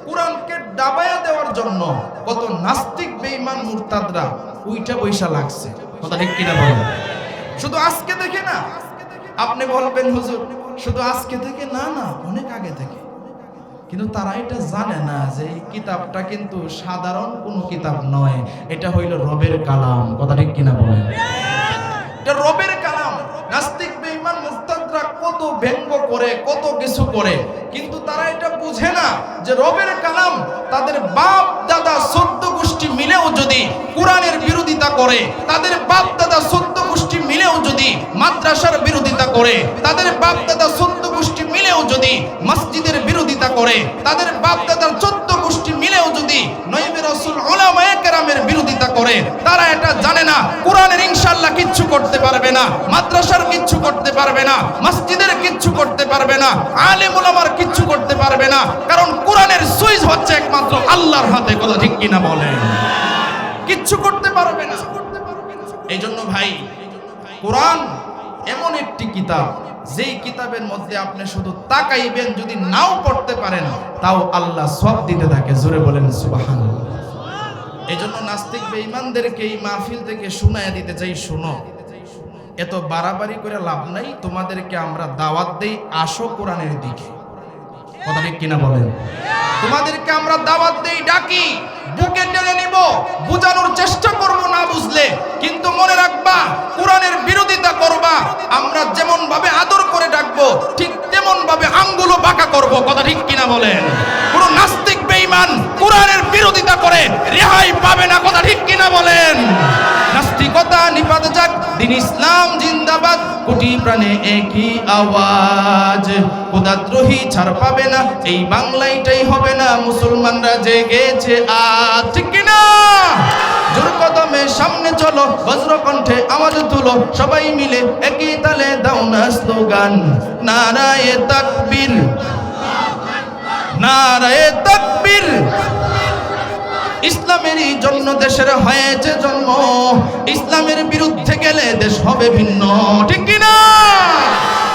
[SPEAKER 1] কোরআনকে ডাবায়া দেওয়ার জন্য কত নাস্তিক বেঈমান মুরতাদরা উইটা বৈশা লাগছে। কথা ঠিক কিনা বলেন? শুধু আজকে দেখে না, আপনি বলবেন হুজুর শুধু আজকে থেকে, না না, অনেক আগে থেকে। কিন্তু তারা এটা জানে না যে এই কিতাবটা কিন্তু সাধারণ কোনো কিতাব নয়, এটা হইল রবের কালাম। কথা ঠিক কিনা বলেন? এটা রবের কালাম। নাস্তিক বেঈমান মুরতাদরা কত ব্যঙ্গ করে, কত কিছু করে, কিন্তু তারা এটা বুঝে না যে রবের কালাম। তাদের বাপ দাদা 14 গোষ্ঠী মিলেও যদি কোরআনের বিরোধিতা করে, তাদের বাপ দাদা 14 গোষ্ঠী মিলেও যদি মাদ্রাসার বিরোধিতা করে, তাদের বাপ দাদা 14 গোষ্ঠী মিলেও যদি মসজিদের বিরোধিতা করে, তাদের বাপ দাদার 14 গোষ্ঠী মিলেও যদি নবী রাসূল উলামায়ে কেরাম প্রোগ্রামের বিরোধিতা করে, তারা এটা জানে না কোরআনের ইনশাআল্লাহ কিচ্ছু করতে পারবে না, মাদ্রাসার কিচ্ছু করতে পারবে না, মসজিদের কিচ্ছু করতে পারবে না, আলেম ওলামার কিচ্ছু করতে পারবে না, কারণ কোরআনের সুইচ হচ্ছে একমাত্র আল্লাহর হাতে। কথা ঠিক কিনা বলেন? কিচ্ছু করতে পারবে না। এই জন্য ভাই, কোরআন এমন একটি কিতাব, যেই কিতাবের মধ্যে আপনি শুধু তাকাইবেন, যদি নাও পড়তে পারেন তাও আল্লাহ সব দিতে থাকে। জোরে বলেন সুবহানাল্লাহ। এই জন্য নাস্তিক বেঈমানদেরকে এই মাহফিল থেকে শুনায়া দিতে চাই, শুনো, এত বাড়াবাড়ি করে লাভ নাই, তোমাদেরকে আমরা দাওয়াত দেই, আসো কোরআনের দিকে। কথা ঠিক কিনা বলেন? তোমাদেরকে আমরা দাওয়াত দেই, ডাকি, বুকে টেনে নিব, বুঝানোর চেষ্টা করব না বুঝলে, কিন্তু মনে রাখবা কোরআনের বিরোধিতা করবা, আমরা যেমন ভাবে আদর করে ডাকবো ঠিক তেমন ভাবে আঙ্গুলও বাঁকা করব। কথা ঠিক কিনা বলেন? কোন নাস্তিক বেঈমান কোরআনের বিরোধিতা করে রেহাই পাবে না। কথা ঠিক কিনা বলেন? নাস্তিকতা নিপাত যাক, দিন ইসলাম জিন্দাবাদ, কোটি প্রাণে একই আওয়াজ, খোদাদ্রোহী ছাড় পাবে না, এই বাংলাটাই হবে না, মুসলমানরা জেগেছে আজ। ঠিক কিনা? জোর কদমে সামনে চলো, বজ্র কণ্ঠে আওয়াজ তুলো, সবাই মিলে একই তালে দাও না স্লোগান, নারায়ে তাকবীর, নারায়ে তাকবীর। ইসলামেরই জন্য দেশের হয়েছে জন্ম, ইসলামের বিরুদ্ধে গেলে দেশ হবে ভিন্ন। ঠিক কিনা?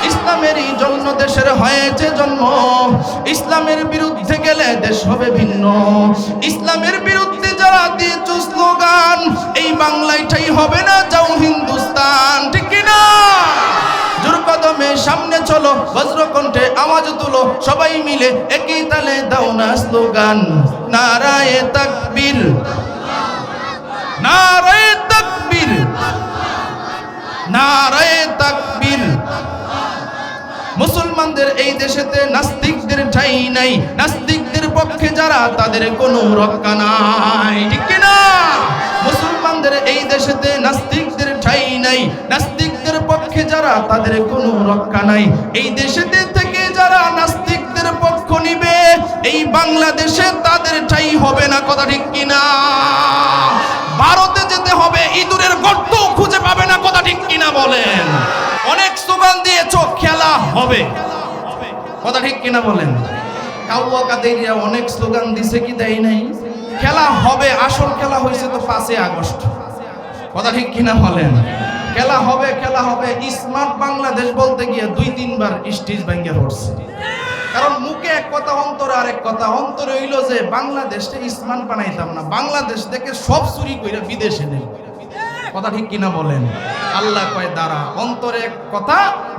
[SPEAKER 1] ইসলামেরই জন্য দেশের হয়েছে জন্ম, ইসলামের বিরুদ্ধে গেলে দেশ হবে ভিন্ন। ইসলামের বিরুদ্ধে যারা দিয়েছে স্লোগান, এই বাংলাটাই হবে না, যাও হিন্দুস্তান। ঠিক কিনা? জোর কদমে সামনে চলো, বজ্র কণ্ঠে আওয়াজ তুলো, সবাই মিলে একই তালে দাও না স্লোগান, নারায়ে তাকবীর, নারায়ে তাকবীর, নারায়ে তাকবীর। মুসলমানদের এই দেশেতে নাস্তিকদের ঠাঁই নাই, নাস্তিকদের পক্ষে যারা তাদের কোনো রক্ষা নাই। ঠিক কিনা? মুসলমানদের এই দেশেতে নাস্তিকদের ঠাঁই নাই, নাস্তিকদের পক্ষে যারা তাদের কোনো রক্ষা নাই। এই দেশেতে থেকে যারা নাস্তিকদের পক্ষ নিবে, এই বাংলাদেশে তাদের ঠাঁই হবে না। কথা ঠিক কিনা? ভারতে যেতে হবে, ইঁদুরের গর্ত খুঁজে পাবে না। কথা ঠিক কিনা বলেন? অনেক স্লোগান দিয়েছো, খেলা হবে। কথা ঠিক কিনা বলেন? কাউয়া কাদেরিয়া অনেক স্লোগান দিছে, কি দেয় নাই? খেলা হবে, আসল খেলা হয়েছে তো 5 আগস্ট। কথা ঠিক কিনা বলেন? খেলা হবে, খেলা হবে। স্মার্ট বাংলাদেশ বলতে গিয়ে 2-3 বার স্টেজ ভেঙে পড়ছে, কারণ মুখে এক কথা, অন্তরে আরেক কথা। অন্তরে হইল যে বাংলাদেশে স্মার্ট বানাইতাম না, বাংলাদেশ থেকে সব চুরি কইরা বিদেশে নেই। কথা ঠিক কিনা বলেন? আল্লাহ কয় দাঁড়া, অন্তরে এক কথা,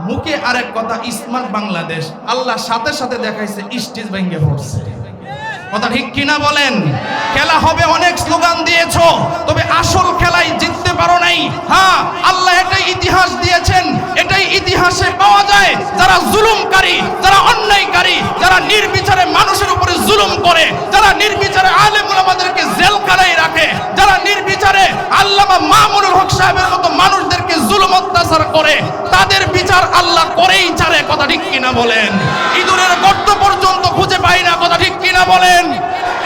[SPEAKER 1] মুখে আরেক কথা, স্মার্ট বাংলাদেশ। আল্লাহ সাথে সাথে দেখাইছে, স্টেজ ভেঙে পড়ছে। কথা ঠিক কিনা বলেন? খেলা হবে, অনেক স্লোগান দিয়েছো, তবে আসল খেলায় জিততে পারো নাই। হ্যাঁ, আল্লাহ এটাই ইতিহাস দিয়েছেন, এটাই ইতিহাসে পাওয়া যায়, যারা জুলুমকারী, যারা অন্যায়কারী, যারা নির্বিচারে মানুষের উপরে জুলুম করে, যারা নির্বিচারে আলেম ওলামাদেরকে জেলখানায় রাখে, যারা নির্বিচারে আল্লামা মামুনুল হক সাহেবের মতো মানুষদেরকে জুলুম অত্যাচার করে, তাদের বিচার আল্লাহ করেই ছাড়ে। কথা ঠিক কিনা বলেন? ইঁদুরের গর্ত পর্যন্ত খুঁজে পাই না। কথা ঠিক কিনা বলেন?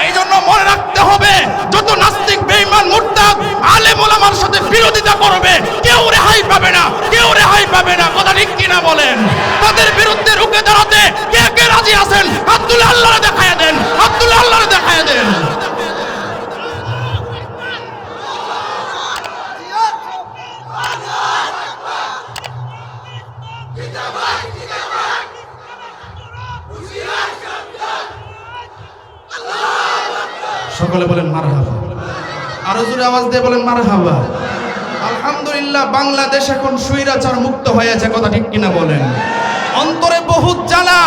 [SPEAKER 1] এই জন্য মনে রাখতে হবে, যত নাস্তিক বেঈমান মুরতাদ আলেম ওলামার সাথে বিরোধিতা করবে, কেউ রেহাই পাবে না, কেউ রেহাই পাবে না। কথা ঠিক কিনা বলেন? তাদের বিরুদ্ধে রুখে দাঁড়াতে কে কে রাজি আছেন? হাত তুলে আল্লাহরে দেখায়া দেন, হাত তুলে আল্লাহরে দেখায়া দেন। সকলে বলেন মারহাবা। আরো জোরে আওয়াজ দিয়ে বলেন মারহাবা। আলহামদুলিল্লাহ, বাংলাদেশ এখন স্বৈরাচার মুক্ত হয়েছে। কথা ঠিক কিনা বলেন? অন্তরে বহুত জ্বালা,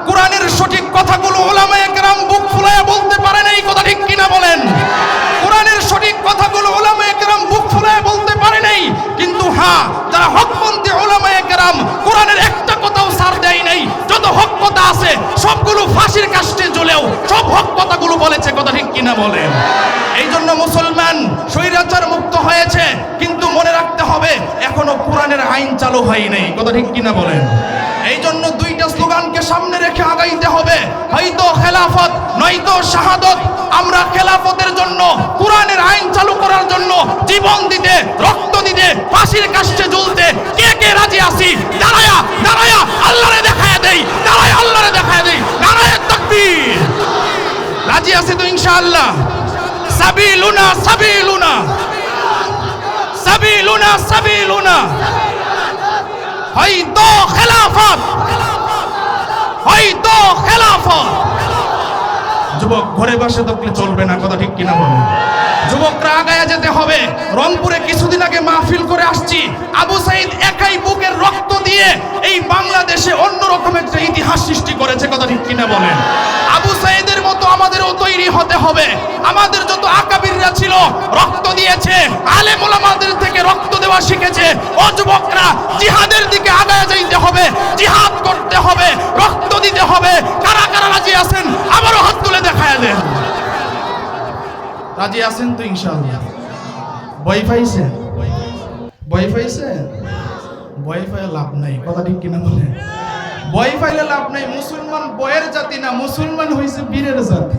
[SPEAKER 1] কোরআনের সঠিক কথাগুলো উলামায়ে কেরাম বুক ফুলায়া বলতে পারে নাই। কথা ঠিক কিনা বলেন? কোরআনের সঠিক কথাগুলো উলামায়ে কেরাম বুক ফুলায়া বলতে পারে নাই, কিন্তু হ্যাঁ, যারা হকপন্থী উলামায়ে কেরাম কোরআনের একটা কথাও ছাড় দেয় নাই। যত হক কথা আছে সবগুলো ফাঁসির কাস্টে জ্বলেও সব হক কথাগুলো বলেছে। কথা ঠিক কিনা বলেন? এই জন্য মুসলমান স্বৈরাচার মুক্ত হয়েছে, কিন্তু মনে রাখতে হবে এখনো কোরআনের আইন চালু হয় নাই। কথা ঠিক কিনা বলেন? এই জন্য দুইটা স্লোগানকে সামনে রেখে আগাইতে হবে, হয়তো খেলাফত নয়তো শাহাদত। আমরা খেলাফতের জন্য, কোরআনের আইন চালু করার জন্য জীবন দিতে, রক্ত দিতে, ফাঁসির কাষ্ঠে ঝুলতে কে কে রাজি আছি? দাঁড়ায়া দাঁড়ায়া আল্লাহরে দেখায় দেই, দাঁড়ায়া আল্লাহরে দেখায় দেই, নারায়ে তাকবীর। রাজি আছি তো ইনশাআল্লাহ? সাবিলুনা সাবিলুনা সাবিলুনা সাবিলুনা, হয়তো খেলাফত হয়তো খেলাফত। যুবক ঘরে বসে থাকলে চলবে না। কথা ঠিক কিনা বলেন? যুবকরা আগায়া যেতে হবে। রংপুরে কিছুদিন আগে মাহফিল করে আসছি, আবু সাইদ একাই বুকের রক্ত দিয়ে এই বাংলাদেশে অন্যরকম একটা ইতিহাস সৃষ্টি করেছে। কথা ঠিক কিনা বলেন? আবু সাইদের মতো আমাদেরও তৈরি হতে হবে। আমাদের যত আকাবিররা ছিল রক্ত দিয়েছে, আলেম ওলামাদের থেকে রক্ত দেওয়া শিখেছে। ও যুবকরা, জিহাদের দিকে আগায়া যাইতে হবে, জিহাদ করতে হবে, রক্ত দিতে হবে। কারা কারা রাজি আছেন আবারও হাত তুলে দেখায় দেন। রাজি আছেন তো ইনশাআল্লাহ? ভয় পাইছেন? ভয় পাইছেন? ভয় পাইলে লাভ নাই। কথা ঠিক কিনা বলেন? ভয় পাইলে লাভ নাই। মুসলমান বয়ের জাতি না, মুসলমান হইছে বীরের জাতি।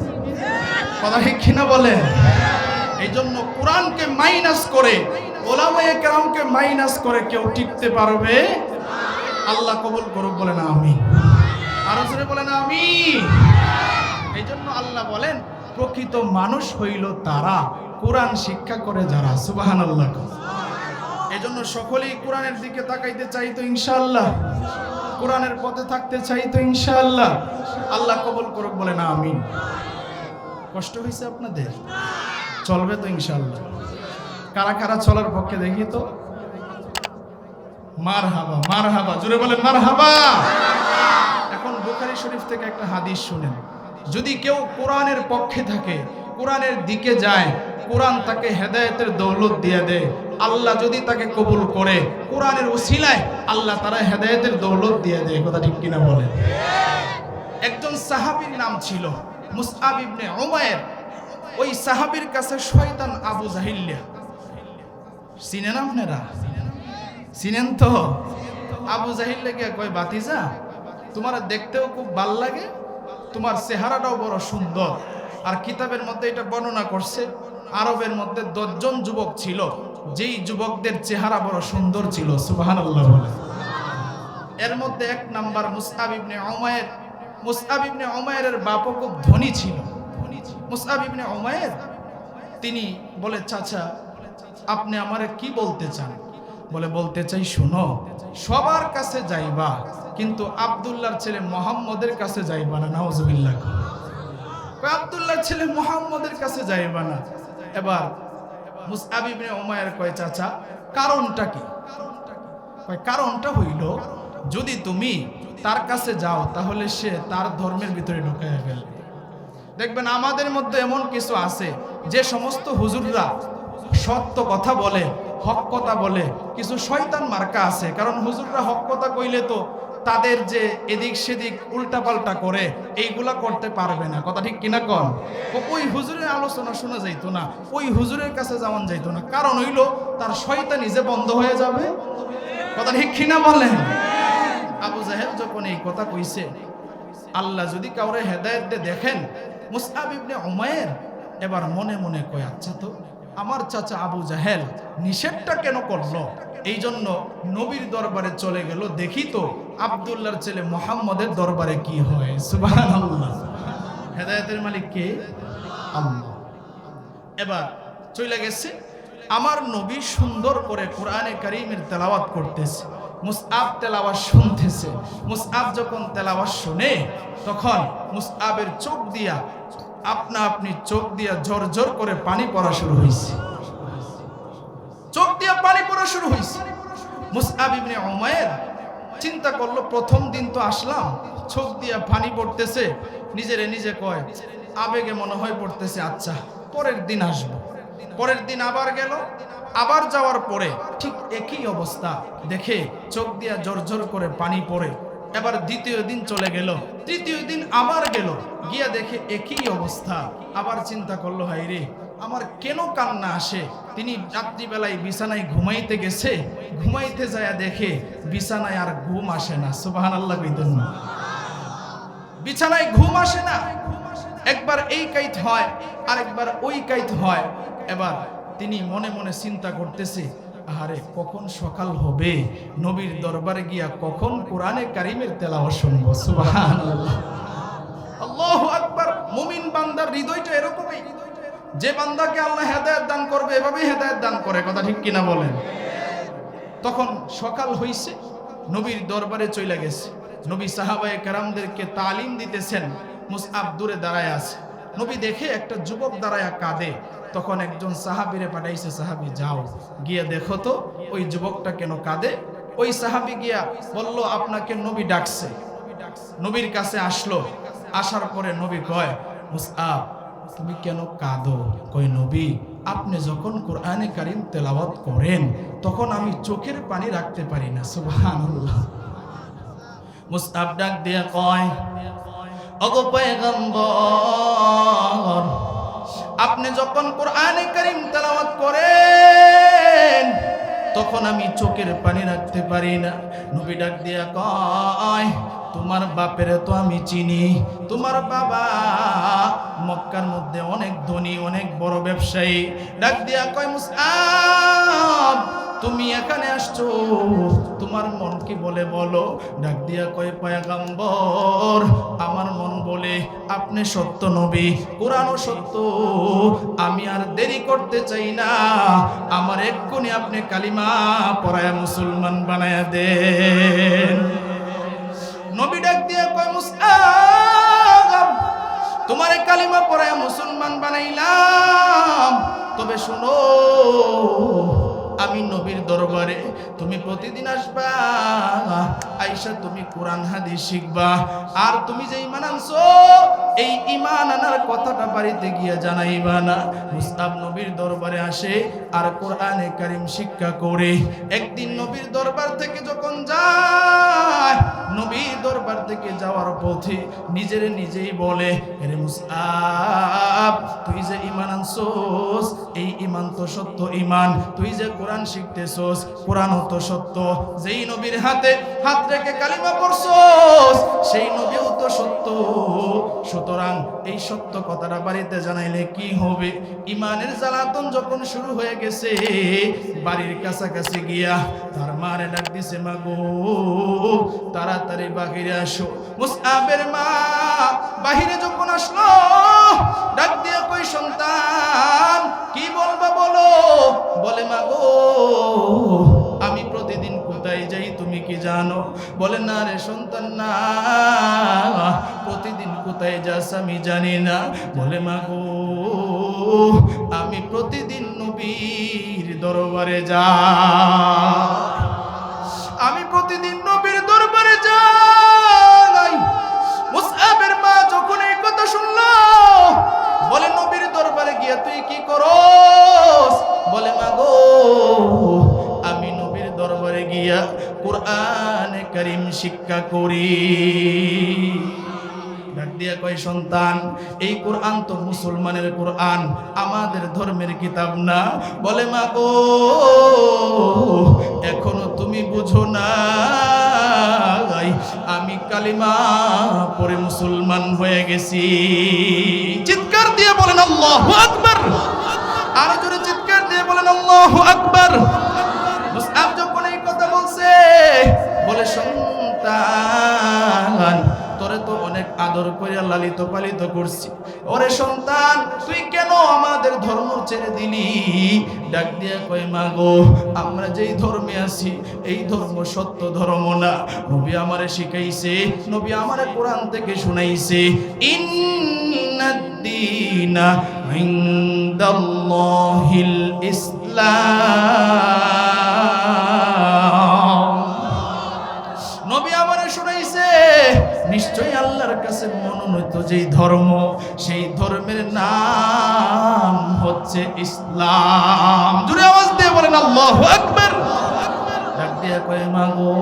[SPEAKER 1] কথা ঠিক কিনা বলেন? এই জন্য কোরআনকে মাইনাস করে, ওলামায়ে কেরামকে মাইনাস করে কেউ টিকতে পারবে? আল্লাহ কবুল করুক, বলেন আমিন। আরো জোরে বলেন আমিন। এই জন্য আল্লাহ বলেন, প্রকৃত মানুষ হইল তারা কোরআন শিক্ষা করে যারা। সুবহানাল্লাহ। এই জন্য সকলেই কোরআনের দিকে তাকাইতে চাই তো ইনশাআল্লাহ, কোরআনের পথে থাকতে চাই তো ইনশাআল্লাহ। আল্লাহ কবুল করুক, বলেন আমিন। কষ্ট হয়েছে আপনাদের? চলবে তো ইনশাআল্লাহ? কারা কারা চলার পক্ষে দেখি তো? মারহাবা মারহাবা, জোরে বলেন মারহাবা। এখন বুখারী শরীফ থেকে একটা হাদিস শুনেন। যদি কেউ কোরআনের পক্ষে থাকে, কোরআনের দিকে যায়, কোরআন তাকে হেদায়েতের দৌলত দিয়ে দেয়। আল্লাহ যদি তাকে কবুল করে, কোরআনের উসিলায় আল্লাহ তারা হেদায়েতের দৌলত দিয়ে দেয়। কথা ঠিক কিনা বলেন? একজন সাহাবীর নাম ছিল মুসআব ইবনে উমাইর। ওই সাহাবীর কাছে শয়তান আবু জাহিল, চিনেন আপনারা? চিনেন তো? আবু জাহিল লেগে কয়, বাতিজা তোমার দেখতেও খুব ভাল লাগে, তোমার চেহারাটাও বড় সুন্দর। আর কিতাবের মধ্যে এটা বর্ণনা করছে, আরবের মধ্যে 10 জন যুবক ছিল, যেই যুবকদের চেহারা বড় সুন্দর ছিল। সুবহানাল্লাহ বলে। এর মধ্যে 1 নাম্বার মুসআব ইবনে উমাইর। মুসআব ইবনে উমাইরের বাপও খুব ধনী ছিল। মুসআব ইবনে উমাইর তিনি বলে, চাচা আপনি আমারে কি বলতে চান? বলে, বলতে চাই শোনো, সবার কাছে যাইবা কিন্তু আব্দুল্লাহর ছেলে মুহাম্মদের কাছে যাইবা না। নাউজুবিল্লাহ। আব্দুল্লাহর ছেলে মুহাম্মদের কাছে যাইবা না। এবার মুসআব ইবনে উমাইর কয়, চাচা কারণটা কি? কয়, কারণটা হইল যদি তুমি তার কাছে যাও তাহলে সে তার ধর্মের ভিতরে ঢুকাইয়া ফেলবে। দেখবেন আমাদের মধ্যে এমন কিছু আছে যে সমস্ত হুজুররা সত্য কথা বলে, হক কথা বলে, কিছু শয়তান মার্কা আছে। কারণ হুজুররা হক কথা কইলে তো তাদের যে এদিক সেদিক উল্টাপাল্টা করে, এইগুলা করতে পারবে না। কথা ঠিক কিনা কন? ওই হুজুরের আলোচনা শোনা যাইতো না, ওই হুজুরের কাছে যাওয়ান যাইতো না। কারণ হইল তার শয়তান নিজে বন্ধ হয়ে যাবে। কথা ঠিক কিনা বলেন? আবু জাহেল যখন এই কথা কইছে, আল্লাহ যদি কাউরে হেদায়েত দিয়ে দেখেন, মুসআব ইবনে উমাইর এবার মনে মনে কয়, আচ্ছা তো আমার চাচা আবু জাহেল নিষেধটা কেন করলো? এই জন্য নবীর দরবারে চলে গেল, দেখি তো আব্দুল্লাহর ছেলে মুহাম্মদের দরবারে কি হয়। সুবহানাল্লাহ। হেদায়েতের মালিক কে? আল্লাহ। এবার চলে গেছে, আমার নবী সুন্দর করে কোরআনে কারীমের তেলাওয়াত করতেছে, মুসআব তেলাওয়াত শুনতেছে। মুসআব যখন তেলাওয়াত শুনে, তখন মুসআবের চোখ দিয়া আপনি চোখ দিয়া ঝরঝর করে পানি পড়া শুরু হয়েছে। চোখ দিয়া পানি পড়া শুরু হয়েছে। মুসআব ইবনে উমাইর চিন্তা করলো, প্রথম দিন তো আসলাম, চোখ দিয়া পানি পড়তেছে, নিজেরে নিজে কয়, আবেগে মনে হয় পড়তেছে, আচ্ছা পরের দিন আসবো। পরের দিন আবার গেল, আবার যাওয়ার পরে ঠিক একই অবস্থা, দেখে চোখ দিয়া ঝরঝর করে পানি পড়ে। এবার দ্বিতীয় দিন চলে গেল, তৃতীয় দিন আবার গেল, গিয়া দেখে একই অবস্থা। আবার চিন্তা করলো, হায় রে, আমার কেন কান্না আসে? তিনি রাত্রিবেলায় বিছানায় ঘুমাইতে গেছে, ঘুমাইতে যায় দেখে বিছানায় আর ঘুম আসে না। সুবহানাল্লাহ কইতেন না? বিছানায় ঘুম আসে না। একবার এই কাইত হয়, আরেকবার ওই কাইত হয়। এবার তিনি মনে মনে চিন্তা করতেছে, আরে কখন সকাল হবে, নবীর দরবারে গিয়া কখন কোরআনে কারিমের তেলাওয়াত শুনবো। সুবহানাল্লাহ, আল্লাহু আকবার। মুমিন বান্দার হৃদয়টা এরকমই, যে বান্দাকে আল্লাহ হেদায়েত দান করবে এভাবেই হেদায়েত দান করে। কথা ঠিক কিনা বলেন? তখন সকাল হইছে, নবীর দরবারে চলে গেছে। নবী সাহাবায়ে কেরামদেরকে তালিম দিতেছেন। মুসআব দূরে দাঁড়ায় আছে। নবী দেখে একটা যুবক দাঁড়ায়া কাঁদে। তখন একজন সাহাবীরে পাঠাইছে, সাহাবী যাও গিয়ে দেখো তো ওই যুবকটা কেন কাঁদে। ওই সাহাবী গিয়া বলল, আপনাকে নবী ডাকছে। নবীর কাছে আসলো। আসার পরে নবী কয়, মুসআব তুমি কেন কাঁদো? কয়, নবী আপনি যখন কোরআনে কারিম তেলাওয়াত করেন তখন আমি চোখের পানি রাখতে পারি না। সুবহানাল্লাহ। মুসআব ডাক দিয়ে কয়, ওগো পয়গম্বর, আপনি যখন কোরআনে কারিম তেলাওয়াত করেন তখন আমি চোখের পানি রাখতে পারি না। নবী ডাক দিয়া কয়, তোমার বাপের তো আমি চিনি, তোমার বাবা মক্কার মধ্যে অনেক ধনী, অনেক বড় ব্যবসায়ী। ডাক দিয়া কয়, মুসআব তুমি এখানে আসছো, তোমার মন কি বলে বলো? ডাক দিয়া কয়, পয়গম্বর আমার মন বলে আপনি সত্য নবী, কোরআনও সত্য, আমি আর দেরি করতে চাই না, আমার এক্ষুনি আপনি কালিমা পড়ায়া মুসলমান বানায়া দেন। নবী ডাক দিয়া কয়, মুসআব তোমারে কালিমা পড়ায়া মুসলমান বানাইলাম, তবে শোনো আমি নবীর দরবারে তুমি প্রতিদিন আসবা, আইসা তুমি কোরআন হাদিস শিখবা, আর তুমি যে ঈমান আনছো এই ঈমান আনার কথাটা বাড়িতে গিয়ে জানাইবা না। মুসআব নবীর দরবারে আসে আর কোরআনে কারিম শিক্ষা করে। একদিন নবীর দরবার থেকে যখন যায়, নবীর দরবার থেকে যাওয়ার পথে নিজেই বলে, আরে মুসআব তুই যে ঈমান আনছোস এই ঈমান তো সত্য ঈমান, তুই যে কোরআন শিখতেছোস কোরআনও তো সত্য, যেই নবীর হাতে হাত রেখে কালিমা পড়ছোস সেই নবীও তো সত্য, সুতরাং এই সত্য কথাটা বাড়িতে জানাইলে কি হবে? ঈমানের জ্বালাতন যখন শুরু হয়ে গেছে, বাড়ির কাছাকাছি গিয়া তার মারে ডাক দিছে, মা গো তাড়াতাড়ি বাহিরে আসো। মুসআবের মা বাহিরে যখন আসলো, ডাক দিয়ে কই, সন্তান কি বলবা বলো? বলে, মা গো আমি প্রতিদিন কোথায় যাই তুমি কি জানো? বলে, না রে সন্তান না, প্রতিদিন কোথায় যাস আমি জানি না। বলে, মা গো আমি প্রতিদিন নবীর দরবারে যাই, আমি প্রতিদিন নবীর দরবারে যাই। মুসআবের মা যখন এই কথা শুনলো, বলে, নবীর দরবারে গিয়া তুই কি করস? বলে, মা গো আমি নবীর দরবারে গিয়া কোরআনে কারিম শিক্ষা করি। ডাক দিয়া কয়, সন্তান এই কোরআন তো মুসলমানের কোরআন, আমাদের ধর্মের কিতাব না। বলে, মা গো এখনো তুমি বুঝো না, আমি কালিমা পড়ে মুসলমান হয়ে গেছি। চিৎকার দিয়ে বলেন আল্লাহু আকবার। আর জোরে চিৎকার দিয়ে বলেন আল্লাহু আকবার। মুসআব যখন এই কথা বলছে, বলে, সন্তান তোরে তো অনেক আদর করে লালিত পালিত করছি, ওরে সন্তান তুই কেন আমাদের ধর্ম ছেড়ে দিলি? ডাক দিয়া কয়, মা গো আমরা যেই ধর্মে আছি এই ধর্ম সত্য ধর্ম না, নবী আমারে শিখাইছে, নবী আমারে কোরআন থেকে শুনাইছে, ইন্নাদ-দীনা ইনদাল্লাহিল ইসলাম। নবী আমারে শুনাইছে নিশ্চয়ই আল্লাহর কাছে মনোনীত যেই ধর্ম সেই ধর্মের নাম হচ্ছে ইসলাম। জোরে আওয়াজ দিয়ে বলেন আল্লাহু আকবার। ডাক দিয়া কয়, মা গো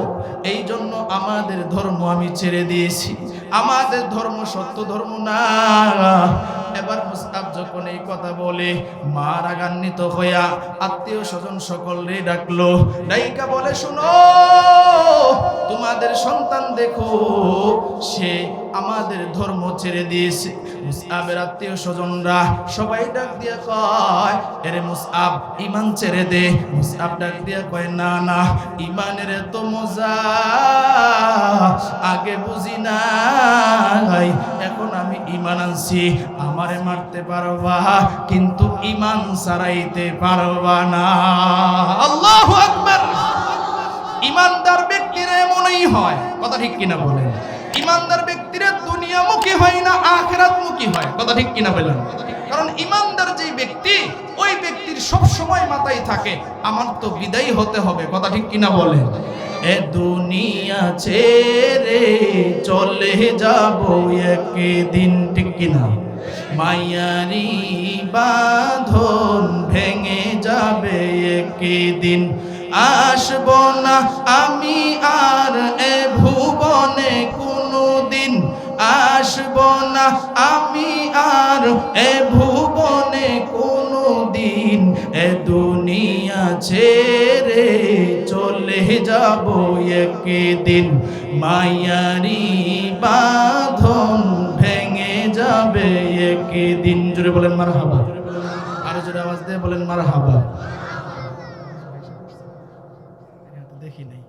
[SPEAKER 1] এই জন্য আমাদের ধর্ম আমি ছেড়ে দিয়েছি, আমাদের ধর্ম সত্য ধর্ম না। এবার মুসআব যখন এই কথা বলে মা রাগান্বিত হইয়া আত্মীয় স্বজন সকলরে ডাকলো, ডাইকা বলে শুনো তোমাদের সন্তান দেখো সে আমাদের ধর্ম ছেড়ে দিয়েছে। মুসআবের আত্মীয় স্বজনরা সবাই ডাক দিয়া কয় এরে মুসআব ঈমান ছেড়ে দে। মুসআব ডাক দিয়া কয় না না, ঈমানের এত মজা আগে বুঝি নাই, এখন আমি ঈমান আনছি, আমারে মারতে পারবা কিন্তু ঈমান ছাড়াইতে পারবা না। আল্লাহু আকবার। ঈমানদার ব্যক্তির এমনই হয়, কথা ঠিক কিনা বলেন? ঈমানদার ব্যক্তিরা দুনিয়ামুখী হয় না, আখিরাতমুখী হয়, কথা ঠিক কিনা বলেন? কারণ ঈমানদার যে ব্যক্তি, ওই ব্যক্তির সব সময় মাথায় থাকে আমার তো বিদায় হতে হবে, কথা ঠিক কিনা বলেন? এ দুনিয়া ছেড়ে চলে যাব একদিন, ঠিক কিনা? মায়ারি বাঁধন ভেঙে যাবে একদিন, আসব না আমি আর এ ভুবনে কোনদিন, আসব না আমি আর এ ভুবনে কোনদিন, এ দুনিয়া ছেড়ে চলে যাব একদিন, মায়ারি বাঁধন ভেঙে যাবে একদিন। জোরে বলেন মারহাবা, আরো জোরে আওয়াজ দিয়ে বলেন মারহাবা। দেখি নাই,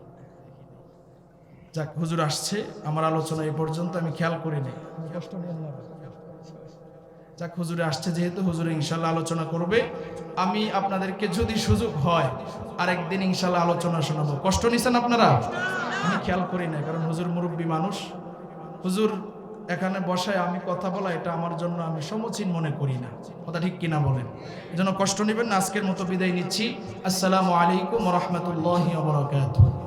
[SPEAKER 1] যাক হুজুর আসছে, আমার আলোচনা এই পর্যন্ত, আমি খেয়াল করি নাই। যাক হুজুরে আসছে যেহেতু, হুজুরে ইনশাল্লাহ আলোচনা করবে। আমি আপনাদেরকে যদি সুযোগ হয় আরেকদিন ইনশাল্লাহ আলোচনা শোনাবো। কষ্ট নিছেন আপনারা? আমি খেয়াল করি না, কারণ হুজুর মুরব্বী মানুষ। হুজুর এখানে বসায় আমি কথা বলা, এটা আমার জন্য আমি সমীচীন মনে করি না, কথা ঠিক কিনা বলেন? এজন্য কষ্ট নেবেন না। আজকের মতো বিদায় নিচ্ছি। আসসালামু আলাইকুম ওয়া রাহমাতুল্লাহি ওয়া বারাকাতুহু।